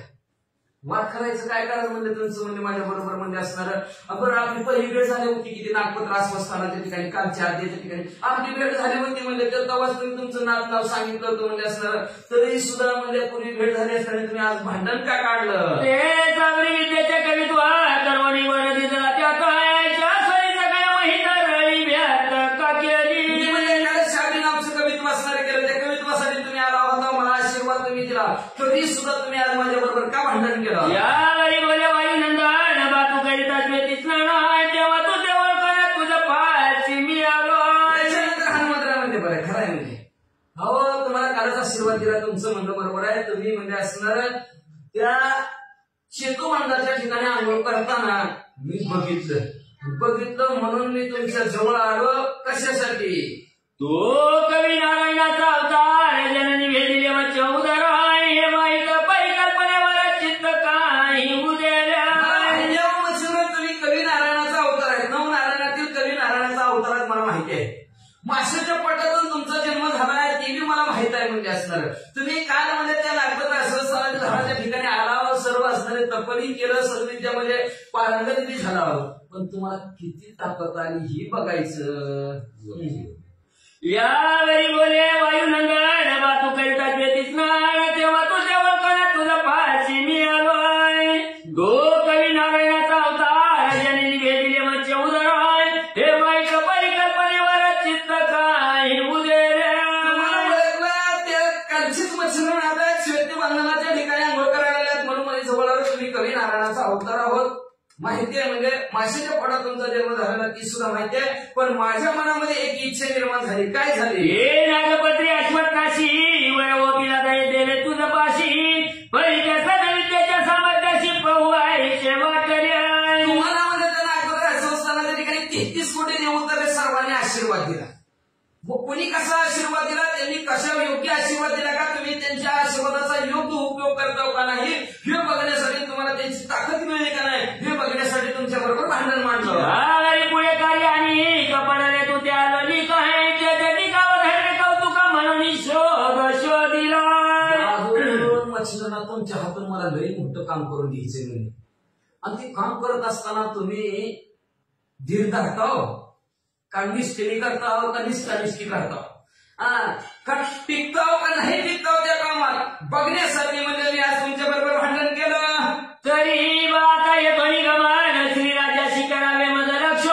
वाद करायचं काय कारण म्हणले तुमचं म्हणले माझ्या बरोबर म्हणजे असणार बरं आपली पहिली भेट झाली होती किती नागपत्र आश्वस्थानाच्या ठिकाणी कालच्या आधीच्या ठिकाणी आपली भेट झाली होती म्हणजे तर तेव्हाच तुम्ही तुमचं नाव सांगितलं होतं म्हणजे असणार तरी सुद्धा म्हणजे पूर्वी भेट झाली असताना तुम्ही आज भांडण का काढलं ते सागरी विद्येच्या कवित्वा सर्वांनी वर दिला त्या काळाच्या सोयीचं काय माहित रळी भ्यात का केली म्हणजे शाबीन आमचं कवित्व असणार केलं त्या कवित्वासाठी तुम्ही आला होता मला आशीर्वाद तुम्ही दिला तरी सुद्धा तुम्ही आज माझ्या बरोबर का भांडण केलं यावेळी बोले वायू नंदन बा तू करीता श्वेतीस नाही तेव्हा तू जवळ करत तुझं पाशी मी आलो त्याच्यानंतर हनुमंतराव म्हणजे बरं खरं आहे म्हणजे हो तुम्हाला कालच आशीर्वाद दिला तुमचं म्हणणं बरोबर आहे तुम्ही म्हणजे असणार त्या शेतूवंडाच्या ठिकाणी आंघोळ करताना मी बघितलं म्हणून मी तुमच्या जवळ आलो कशासाठी तो कवी नारायणाचा अवतार जननी भेदिले मग चौदर हे माहित परिकल्पनेवर चित्त काही उद्याला तुम्ही कवी नारायणाचा अवतार आहे नवनारायणातील कवी नारायणाचा अवतार आहे मला माहिती आहे माशाच्या पोटातून तुमचा जन्म झाला आहे ते बी मला माहित आहे म्हणजे असणार तुम्ही काल म्हणजे त्या नागपत्र आश्रमस्थानाच्या झाडाच्या ठिकाणी आला सर्व असणारे तपनी केलं सर्व त्यामध्ये पारंगत बी झाला पण तुम्हाला किती ताकद आली ही बघायचं यावेळी बोले वायू नंदन बा तू करीता श्वेतीस नाही तेव्हा तू जवळ करत तुझं पाशी मी आलोय दो कवी नारायणाचा अवतार जननी भेदिले मग चौदर हे माहित परिकल्पनेवर चित्त काही उद्याला कालचीच मच्छर आता श्वेती बंधनाच्या ठिकाणी आंघोळ करायला म्हणून माझ्या जवळ आलो तुम्ही कवी नारायणाचा अवतार आहोत माहिती आहे म्हणजे माशाच्या पोटात तुमचा जन्म झालेला ती सुद्धा माहिती आहे पण माझ्या मनामध्ये एक इच्छा निर्माण झाली काय झाली हे नागपत्री अश्वत्थाशी वयोपिला दिले तुझं पाशी परिच्या सदविद्येच्या सामर्थ्याशी प्रभू आहे सेवा करेल तुम्हाला म्हणजे त्या नागपत्र आश्रमस्थानाच्या ठिकाणी 33 कोटी देवतांनी सर्वांनी आशीर्वाद दिला मग कोणी कसा आशीर्वाद दिला त्यांनी कशा योग्य आशीर्वाद दिला का तुम्ही त्यांच्या आशीर्वादाचा योग्य उपयोग करता का नाही हे बघण्यासाठी तुम्हाला त्यांची ताकद मिळली का नाही हे बघण्यासाठी तुमच्या बरोबर भांडण मांडलं पुढे कार्य आणि कपडाने तू त्या ललित आहे जटिकावर कौतुका म्हणून शोधिला मच्छींना तुमच्या हातून मला लई मोठं काम करून घ्यायचंय म्हणे आणि ते काम करत असताना तुम्ही धीर धरताव का निष्ठेने करताव का निष्ठानिष्ठी करताव का टिकताव का नाही टिकताव त्या कामात बघण्यासाठी म्हणजे मी आज तुमच्या बरोबर भांडण केलं तरी बाता हे ध्वनी गमन श्रीराजाशी करावे मज लक्ष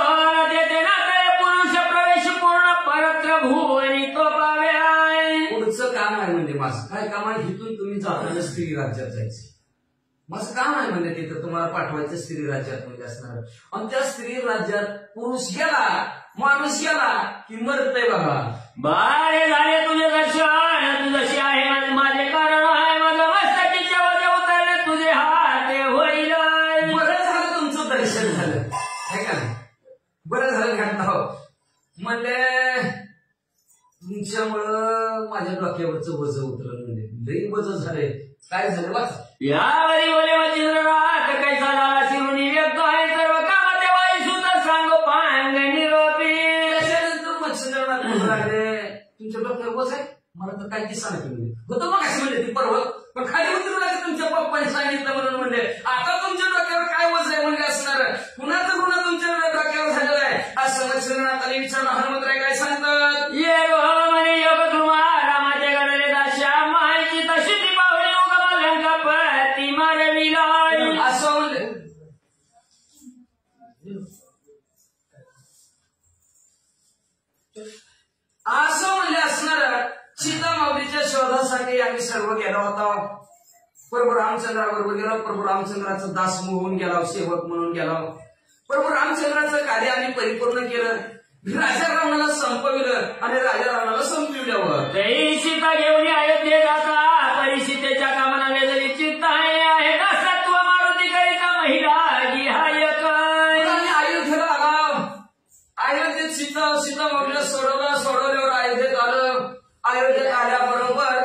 देते ना पुरुष प्रवेश पूर्ण परत्र भुवनी तो पावे पुढचं काम आहे म्हणजे माझं काय काम आहे इथून तुम्ही जाताना स्त्री राज्यात जायचं माझं काम आहे म्हणजे तिथं तुम्हाला पाठवायचं स्त्री राज्यात म्हणजे असणार आणि त्या स्त्री राज्यात पुरुष गेला माणूस गेला की मरतय बाबा बारे झाले तुझे दर्शन तू जशी आहे माझे कारण आहे माझं मस्तकीच्या वर उतरले तुझे हात होईल बरं झालं तुमचं दर्शन झालं आहे का नाही बरं झालं घडलं हो म्हणले तुमच्यामुळं माझ्या डोक्यावरचं वज उतरलं म्हणजे लई वज झालंय काय झालं वाच यावरी बोले वचिंद्र रात कैसा झाला शिरुनी व्यक्त आहे सर्व कामाचे वाई सुद्धा सांगो पांग निरोपी त्याच्यानंतर मच्छिंद्रनाथ राहिले तुमच्या डोक्यावर वज आहे मला तर काही दिसा नाही होतं मग अशी म्हणजे ती पर्वत पण खाली उतरू लागेल तुमच्या पप्पाने सांगितलं म्हणून म्हणजे आता तुमच्या डोक्यावर काय वज आहे म्हणजे असणार कुणाचं गुन्हा तुमच्या डोक्यावर झालेला आहे असं मच्छिंद्रनाथाने विचारलं हनुमंतराय काय सांगतात ये म्हणे योग तुम्हा रामाच्या गडले दाशा माहिती तशी ती पाहुणी उगमा पती मारविला असं म्हणले असं म्हणले असणार सीता माऊलीच्या शोधासाठी आम्ही सर्व गेलो होता प्रभू रामचंद्राबरोबर गेलो प्रभू रामचंद्राचा दास होऊन गेला सेवक म्हणून गेला प्रभू रामचंद्राचं कार्य आम्ही परिपूर्ण केलं राजा रावणाला संपविलं आणि राजा रावणाला संपविल्यावर सीता घेऊन अयोध्ये जाता परिसीतेच्या कामना वेदली चित्त आहे सत्व मारुती करिता महिला अयोध्येला आला अयोध्येत सीता माऊलीला सोडवल्यावर अयोध्येत आलं अयोध्येत आल्याबरोबर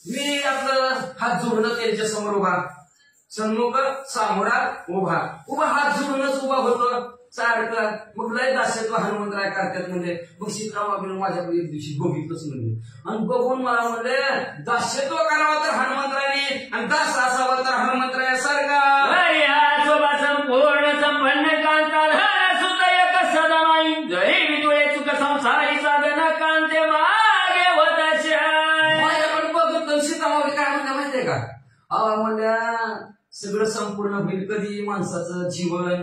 मी आपलं हात जोडणं त्यांच्या समोर उभा सन्मुख सामोरा उभा हात जोडूनच उभा होतो सारखं मग लय दास्यत्व हनुमंतराय करतात म्हणजे मग सीताराम माझ्याकडे एक दिवशी बघितलंच म्हणजे आणि बघून मला म्हणले दास्यत्व करावं तर हनुमंतरायने आणि दास असावं तर हनुमंतराय काय म्हणल्या माहितीये का? म्हणल्या सगळं संपूर्ण होईल कधी माणसाचं जीवन,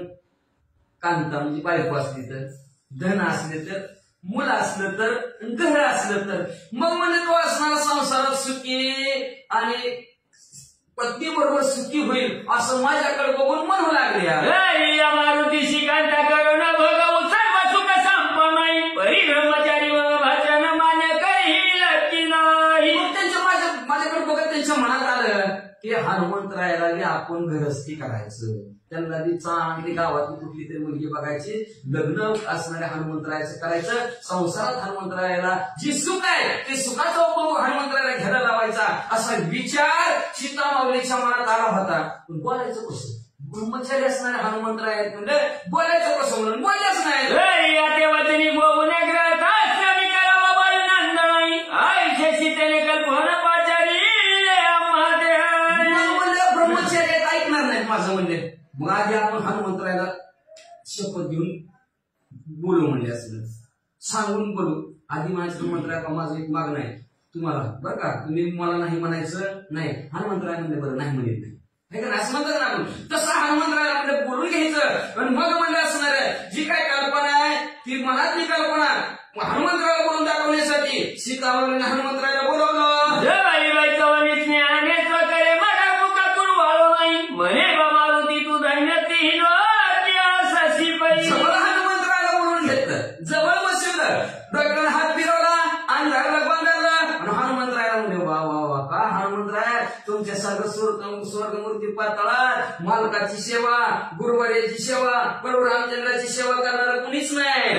कांता म्हणजे बायको असली तर, धन असले तर, मुलं असलं तर, घर असलं तर, मग म्हणजे तो असणारा संसारात सुखी आणि पत्नी बरोबर सुखी होईल असं माझ्याकडे बघून म्हणू लागले. मारुती शिकांता करून भोगवू सर्व सुख संपन्न परी ब्रह्मचारी भाषण मान्य काही लागती नाही. माझ्याकडे बघत त्यांच्या मनात आलं की हनुमंतरायाला आपण घरस्थी करायचं, त्यांना ती चांगली गावातली कुठली तरी मुलगी बघायची, लग्न असणाऱ्या हनुमंतरायाचं करायचं, संसारात हनुमंतरायाला जी सुख आहे ते सुखाचा उपभोग हनुमंतरायाला घ्यायला लावायचा असा विचार सीतामाऊलीच्या मनात आला होता. पण बोलायचं कसं? ब्रह्मचारी असणाऱ्या हनुमंतराय म्हणजे बोलायचं कसं म्हणून बोलल्याच नाही. ब्रह्मचारी ऐकणार नाही माझं म्हणले. मग आधी आपण हनुमंतरायाला शपथ घेऊन बोलू म्हणले, असं सांगून बोलू. आधी म्हणायचं हनुमंतराया माझं एक मागणं आहे तुम्हाला, बरं का, तुम्ही मला नाही म्हणायचं नाही. हनुमंतराय म्हणले बरं नाही म्हणत नाही, असं म्हणतात ना आपण, तसं हनुमंतरायाला म्हणजे बोलून घ्यायचं. आणि मग म्हणजे असणार जी काय कल्पना आहे ती मनातली कल्पना हनुमंतरायाला बोलून दाखवण्यासाठी सीतामाऊलीने हनुमंतरायाला बोलवलं. जवळ हनुमंतरायाला बोलून घेतलं, जवळ बसवलं, डॉक्टर हात फिरवला आणि झाडाला बांधलं. आणि हनुमंतरायाला म्हणजे वा वा वा का हनुमंतराय तुमच्या सर्व स्वर्गमूर्ती पातळात मालकाची सेवा, गुरुवर्याची सेवा, प्रभू रामचंद्राची सेवा करणारा कुणीच नाही.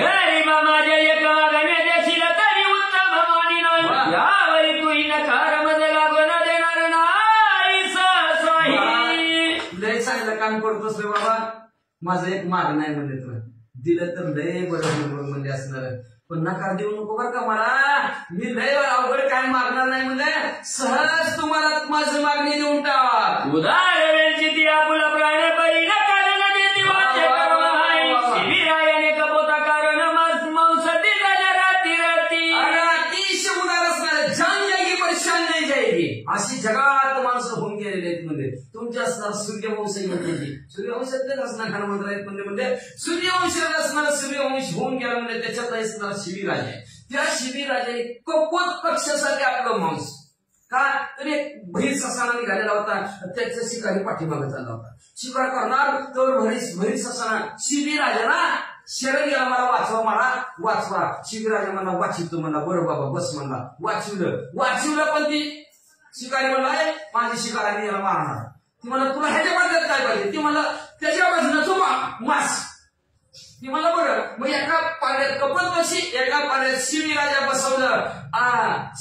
माझ्या एका गण्याच्या तरी उत्तम मानी नाही, यावेळी तू नकार मध्ये लागून देणार नाही. लय चांगलं काम करतोस रे बाबा, माझं एक मागणं आहे म्हणजे तुला दिलं तर लय बरं म्हणजे असणार, पण नकार देऊ नको बरं का मला. मी लय अवघड काय मागणार नाही म्हणजे सहज तुम्हाला माझं मागणी देऊन टावा. उदार वेळची ती आपुला प्राण परी नकार न देती वाच्य करून आहे. शिबिरायाने कपोता कारण मांस दिला राती राती. अतिशय उदार असणार, जान जागी परेशान नाही जायगी अशी जगात माणसं होऊन गेलेली आहेत. म्हणजे तुमच्या असणार सूर्यवंशी म्हणजे सूर्यवंशातलेच असणार हनुमंतराय म्हणजे सूर्यवंशात असणार सूर्यवंश होऊन गेला म्हणजे त्याच्यात असणार शिबिराज आहे. त्या शिबिराजाने कपोत पक्षासाठी आपलं मांस का तर एक भैर ससाणा निघालेला होता, त्याचा शिकारी पाठीमागे चालला होता. शिकार करणार तर भैर ससाणा शिबिराजाला शरण गेला, मला वाचवा, मला वाचवा. शिबिराजा मला वाचितो, मला बरं बाबा बस म्हणला, वाचवलं पण ती शिकारी म्हणलाय माझी शिकाराने याला मारणार. ती मला तुला ह्याच्या बाजूला काय पाहिजे, ती मला त्याच्या बाजूला तो मास, ती मला बरं. मग एका पाण्यात कपत बशी, एका पाण्यात शिबिराजा बसवलं.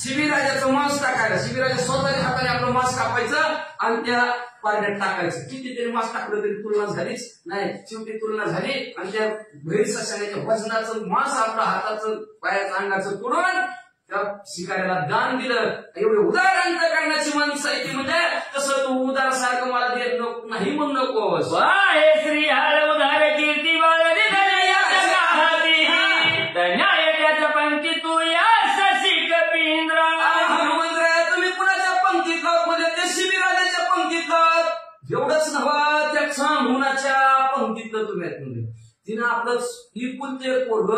शिबिराजाचं मांस टाकायला, शिबिराजा स्वतःच्या हाताने आपलं मांस कापायचं आणि त्या पाण्यात टाकायचं. किती तरी मांस टाकलं तरी तुलना झालीच नाही, शेवटी तुलना झाली आणि त्या भैर ससाण्याच्या वजनाचं मांस आपलं हाताचं पायाचं अंगाचं तोडून त्या शिकाऱ्याला दान दिलं. एवढे उदार अंतकरणाची माणसं आहे ती म्हणजे तसं तू उदार सारखं मला देत नाही म्हणू नकोस. हे श्री हर उदार कीर्ती बाळ न्यायाच्या पंक्ती तू या शशी कपिंद्रा. हनुमंतराय तुम्ही कुणाच्या पंक्तीत म्हणजे त्या शिबिराजाच्या पंक्तीत एवढंच नव्हा त्या चांगुणाच्या पंक्तीत तुम्ही आहेत. म्हणजे तिनं आपलं इकुलते पोरग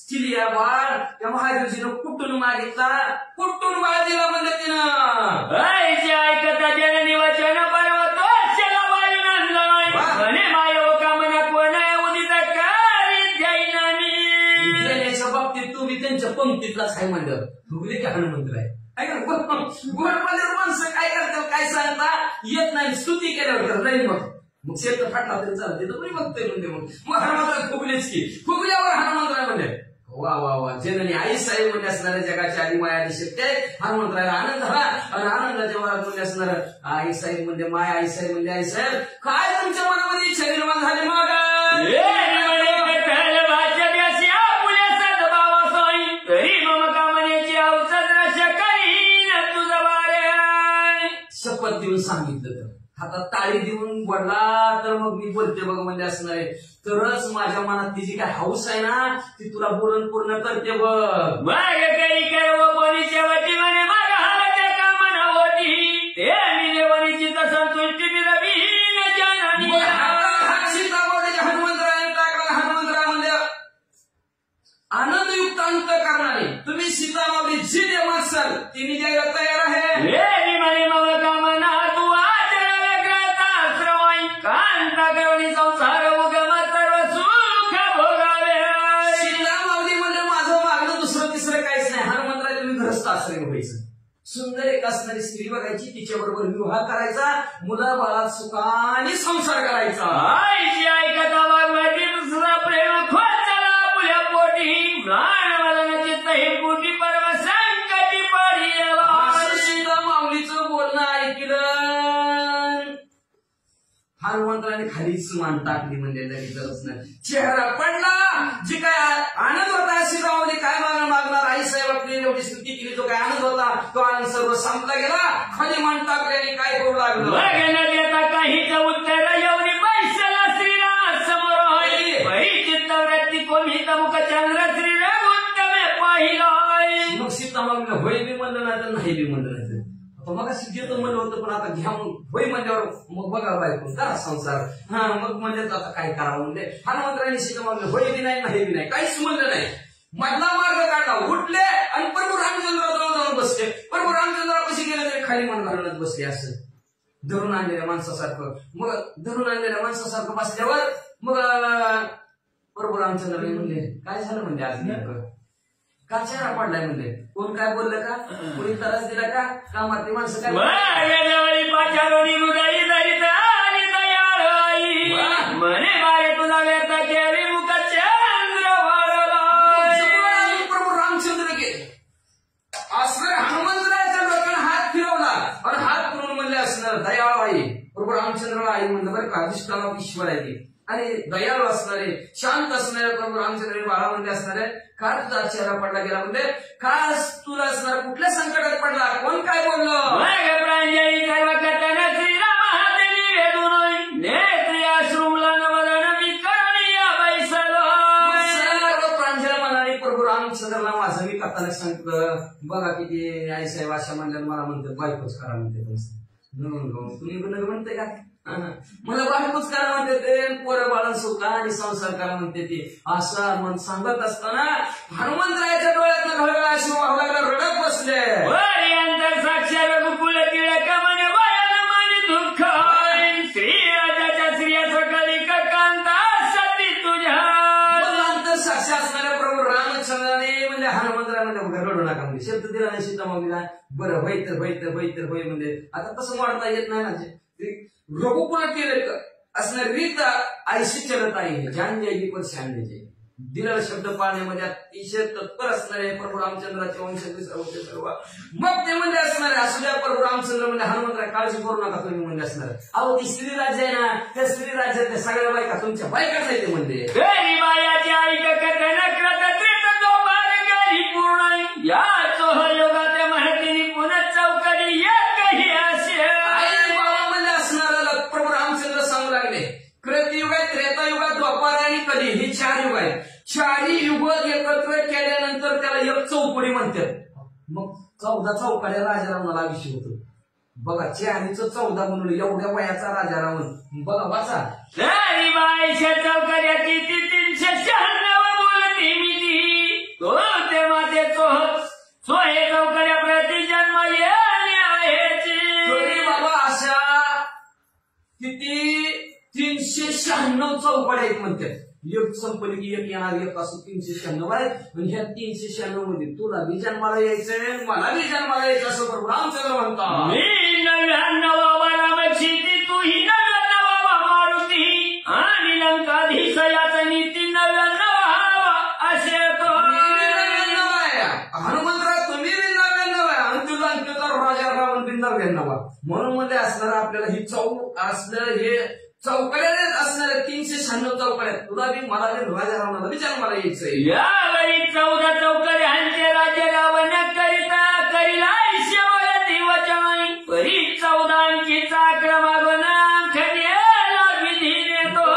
चिलिया बाळ त्या महादेवजीनं कुठून मागितला, कुठून बाळ दिला म्हणजे तिनं ऐकता जननी वचन पर्वतो म्हणे मायो कामना कोण उदित कार्य देण्याच्या बाबतीत तुम्ही त्यांच्या पंक्तीतलाच काय म्हणलं भुगले की हनुमंतराय. गोडमध्ये माणसं काय करतात काय सांगता येत नाही, स्तुती केल्यावर नाही मग शेत फाटला तरी चालते तर तुम्ही बघतोय म्हणजे मग हनुमंतराय फुगलेच की, फुगल्यावर हनुमंतराय म्हणजे वा वा वा जननी आई साहेब म्हणजे असणाऱ्या जगाच्या आधी माया शक्य आहे. हनुमंतरायला आनंद झाला आणि आनंदाच्या मनात म्हणजे असणार आई साहेब म्हणजे माया, आई साहेब म्हणजे आई साहेब. काय तुमच्या मनामध्ये इच्छा निर्माण झाली मग शपथ देऊन सांगितलं तर हातात टाळी देऊन बोलला तर मग मी बोलते बघ म्हणजे असणार आहे. तरच माझ्या मनात ती जी काय हौस आहे ना ती तुला बोलून पूर्ण करते बघ. काही संतुष्टी मिळवीन जननी. सीतामाऊलीच्या हनुमंतराने टाकला. हनुमंतराव म्हणजे आनंदयुक्त अंत करणारे. तुम्ही सीतामाऊली जी देव असाल ती मी द्यायला तयार आहे. कामना तू आचरण ग्रता श्रवण कांता करुणी संसार उगम सर्व सुख भोगावे. सीतामाऊली म्हणजे माझं मागणं दुसरं तिसरं काहीच नाही. हनुमंतराव तुम्ही गृहस्थ आश्रय व्हायचं. सुंदर एक असणारी स्त्री बघायची, तिच्याबरोबर विवाह करायचा, मुला बाळात सुखाने संसार करायचा. आईची ऐकता वागवायची दुसरा प्रेम खोचला पुल्या पोटी प्राण वलनाची तही पोटी परम संकटी पडी. असं सीतामाऊलीचं बोलणं ऐकलं. हनुमंतराने खालीच मान टाकली म्हणजे लगेच नाही. चेहरा पडला. जी काय आनंद होता सीतामाऊली काय मागणार आई साहेब आपली एवढी स्तुती केली, तो काय आनंद होता तो आनंद सर्व संपला गेला. खाली मान टाकल्याने काय करू लागलं. देता काहीच उत्तर एवढी पैशाला श्रीराम समोर होई. बरी चित्तवृत्ती कोमित मुख चंद्र श्रीराम उत्तमे पाहिलं. मग सीतामाऊलीला होय बी म्हणलं नाही तर नाही बी म्हणलं नाही. मग देतो म्हणलं होतं पण आता घ्या मग होय म्हणल्यावर मग बघा बायको करा संसार. हा मग म्हणजे आता काय करावं म्हणजे हनुमंतराने सीतामाऊलीला होय बी नाही बी नाही काहीच म्हणलं नाही. मधला मार्ग काढला. उठले आणि प्रभू रामचंद्राजवळ जाऊन बसले. प्रभू रामचंद्र कशी गेले तरी खाली मान घालूनच बसले. असं धरून आणलेल्या माणसासारखं. मग धरून आणलेल्या माणसासारखं बसल्यावर मग प्रभू रामचंद्राने म्हणले काय झालं म्हणजे आज नेमकं का चेहरा पडलाय म्हणले. कोण काय बोललं का, कोणी त्रास दिला का, कामातली माणसं काय म्हणे बाळे तुला व्यर्थ केली मुख चंद्र वाढला. प्रभू रामचंद्र गेले. असं हनुमंतराच्या डोक्याने हात फिरवला आणि हात फिरवून म्हणले असणार दयाळू आई. प्रभू रामचंद्राला आई म्हणलं बरं का, अधिष्ठान ईश्वर आहे ती आणि दयाळू असणारे शांत असणारे प्रभू रामचंद्र बाळा म्हणले असणारे का तुझा चेहरा पडला गेला म्हणजे का तुला असणार कुठल्या संकटात पडला, कोण काय बोललं. प्रांजली सर्व कथन श्रीराम हाती वेदून नेत्री अश्रुमला नवदन विकरणीय बैसलो. सर्व प्रांजल म्हणाले प्रभू रामचंद्रला माझं मी कथानक सांगतो. बघा किती आई साहेब अशा म्हणल्या मला म्हणतात बायकोच करा म्हणते. तुम्ही म्हणते का मला बायकोच करा म्हणते ते, पोरं बाळा सुखा आणि संसार करा म्हणते ते. असं मन सांगत असताना हनुमंतरायाच्या डोळ्यात घळघळा अशी वाहू लागला. रडत बसले. अंतर साक्षर गुकुल टिळक म्हणे वयन मन दुःख श्रीराजाच्या श्रिया सकली कांता सती तुझ्या. अंतर साक्षी असणाऱ्या प्रभू रामचंद्राने म्हणजे हनुमंतराय म्हणजे रडू नका म्हणजे शब्द दिला नाही सीतामाऊलीला. बरं होय तर होय तर होय तर होय म्हणजे आता तसं म्हणता येत नाही ना. रघुकुल टिळक असणारी रीत आयशी चलत आहे जान जायची पण शान द्यायचे. दिलेला शब्द पाळण्यामध्ये अतिशय तत्पर असणारे प्रभू रामचंद्राचे वंशाचे सर्व. मग ते म्हणजे असणारे असू द्या प्रभू रामचंद्र म्हणजे हनुमंतराय काळजी करू नका तुम्ही म्हणजे असणार. अहो ती स्त्री राज्य आहे ना, त्या स्त्री राज्यातल्या सगळ्या बायका तुमच्या बायकाच आहे ते म्हणते. बायाची ऐक कथन पूर्ण या योगाच्या माहितीने पुन्हा चौकडी एकही असे म्हणजे असणार प्रभू रामचंद्र सांगू लागले. कृतयुग आहे, त्रेतायुगात, द्वापार आणि कधी हे 4 युग आहेत. 4ही युग एकत्र केल्यानंतर त्याला एक चौकडी म्हणतात. मग 14 चौकड्या राजारावणाला अभिषेक होतो. बघा 4चं 14 म्हणून एवढ्या वयाचा राजारावण. बघा वाचा. बाईच्या चौकड्या किती 396 बोलती मी तो तेव्हा ते सोहे चौकड्या प्रति जन्म येण्याची. बाबा अशा किती 396 चौकड्या आहेत म्हणतात. एक संपली की एक येणार, एक असं 396 आहे. आणि ह्या 396 मध्ये तुला बी जन्माला यायचंय, मला बी जन्माला यायचं असं प्रभू रामचंद्र म्हणतात. मी 99 रामक्षिती तू ही 99 मारुती आणि लंकाधीश याचं नीती 99 असे तो. हनुमंतराव तुम्ही बी 99 आहे आणि तुझा राजा रावण बी 99. म्हणून मध्ये असणार आपल्याला ही असणार हे चौकड्या असणाऱ्या 396 चौकड्या तुला बी मला बी राजा रावणाला बी जन्माला यायचंय. यावेळी 14 चौकड्यांचे राज्य रावण करिता करीला शिवती वचन परी 14 चाक्रमागून खड्याला विधी देतो.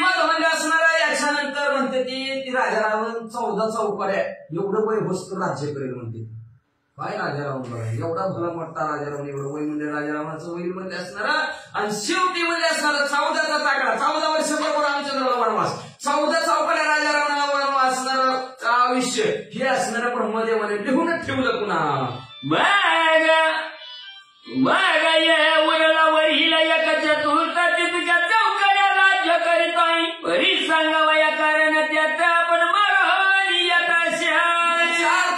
मग म्हणजे असणारा याच्यानंतर म्हणते ती राजा रावण 14 चौकड्या एवढं वय वस्तू राज्य करेल म्हणते. काय राजा रावण बघा एवढा भला मोठा राजा रावण एवढं वय म्हणजे राजा रावणाचं वय म्हणजे असणार आणि शेवटी म्हणजे असणार 14चा ताकडा, 14 वर्ष बरोबर रामचंद्राला वनवास, 14 चौकड्या राजा रावणाला वनवास असणार आयुष्य हे असणाऱ्या ब्रह्मदेवाने लिहूनच ठेवलं पुन्हा. वरील एक चतुर्थाची तुझ्या चौकड्या राज्य करीताय परी सांगावया कारण त्यात आपण मरणी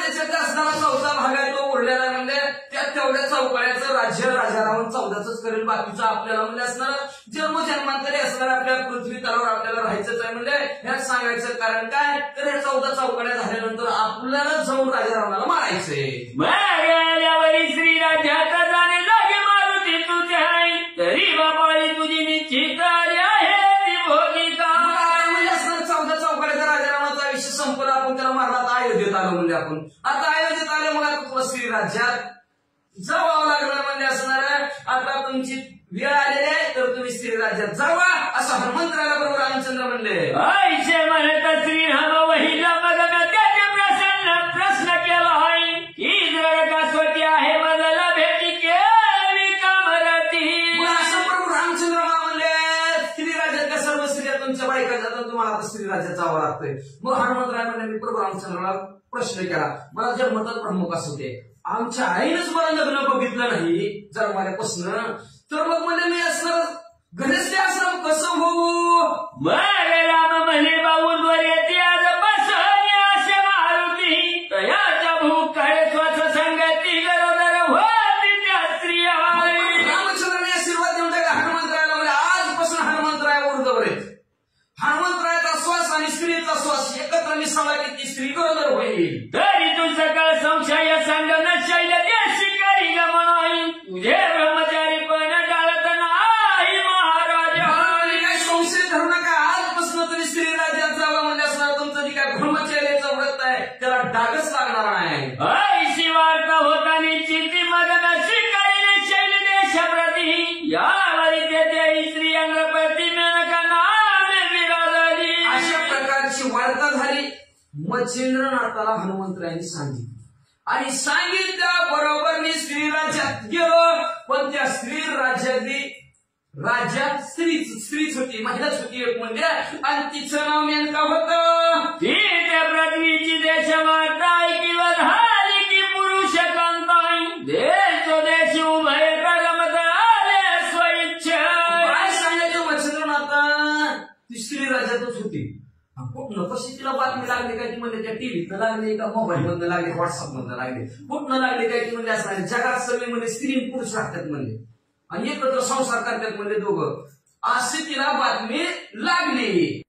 त्याच्यात असणारा 14 भाग आहे तो उरलेला म्हणजे त्यात तेवढ्या चौकड्याचं राज्य राजा रावण 14च करेल, बाकीचं आपल्याला म्हणजे असणार जन्मजन्मांतरी असणार आपल्या पृथ्वी तलावर आपल्याला राहायचंच आहे. म्हणजे ह्यात सांगायचं कारण काय तर हे 14 चौकड्या झाल्यानंतर आपल्याला जाऊन राजा रावणाला मारायचंय. वरी श्रीराज्यात जाणे लागे मारुती तुझे तरी बापाळी तुझी निश्चित आहे ती भोगिता. म्हणजे असणार 14 चौकड्याचा राजा रावणाचा आयुष्य संपला, आपण त्याला मारला. आता अयोध्येत आलो म्हणजे आपण आता अयोध्येत आले मग आता श्रीराज्यात जावं लागणार म्हणजे असणार आता तुमची वेळ आलेली आहे तर तुम्ही श्रीराज्यात जावा असं हनुमंतराला बरोबर रामचंद्र म्हणले. ऐसे म्हणत श्रीराम वहिला मग त्याचे प्रश्न केला आहे ही जर कसोटी आहे मगला भेटी केली का मराठी. असं प्रभू रामचंद्र म्हणले श्रीराज्यातल्या सर्व स्त्रिया तुमच्या बायका जातात, तुम्हाला आता श्रीराज्यात जावं लागतंय. मग हनुमंतराय म्हणले मी प्रभू रामचंद्राला प्रश्न केला मला जन्मतात ब्रह्म कसं होते, आमच्या आईनच मला लग्न बघितलं नाही जन्माल्यापासून तर मग म्हणजे मी असणार घरच ते असणार कसं होऊ. राम म्हणे बाऊंवर येते आज बसणे असे मारुती तयाच्या भूक स्वच्छ संगती गरोदर होती त्या स्त्रिया. रामचंद्राने आशीर्वाद देऊन टाका हनुमंतरायला म्हणजे आजपासून हनुमंतराय बरोबर आहेत. हनुमंतरायाचा श्वास आणि स्त्रीचा श्वास एकत्र मिसळला की ती स्त्री गरोदर होईल. तरी तू सकळ संशय सांग नशैल देशी करी गमनाई तुझे ब्रह्मचारी पण टाळत नाही महाराजा. काही संशय धरू नका, आजपासून तरी स्त्री राज्यात जावं म्हणजे असणार तुमचं जे काय ब्रह्मचर्याचं व्रत आहे त्याला डागच लागणार नाही. ऐशी वार्ता होताना चिंती मदन शिकायले शैल देशप्रती यावरी तेथे स्त्रियांग प्रति मेनका नामे विराजली. अशा प्रकारची वार्ता झाली. मच्छिंद्रनाथाला हनुमंतरायांनी सांगितलं आणि सांगितल्या बरोबर मी स्त्री राज्यात गेलो. पण त्या स्त्री राज्यातली राज्यात स्त्रीच होती, महिलाच होती एक म्हणजे आणि तिचं नाव नेमका होतं ती त्या पृथ्वीची देशवार्ता किंवा झाली की पुरुष कांताई देश देश उभय करमत आले स्वइच्छ. काय सांगायचं मच्छिंद्रनाथा ती स्त्री राज्यातच होती. कुठनं कशी तिला बातमी लागली काय ती म्हणजे त्या टीव्हीतनं लागली का मोबाईल मधनं लागली व्हॉट्सअप मधनं लागली कुठनं लागली काय ती म्हणजे असणार जगात सगळे म्हणजे स्त्री पुरुष राहतात म्हणजे आणि एकत्र संसार करतात म्हणजे दोघं अशी तिला बातमी लागली.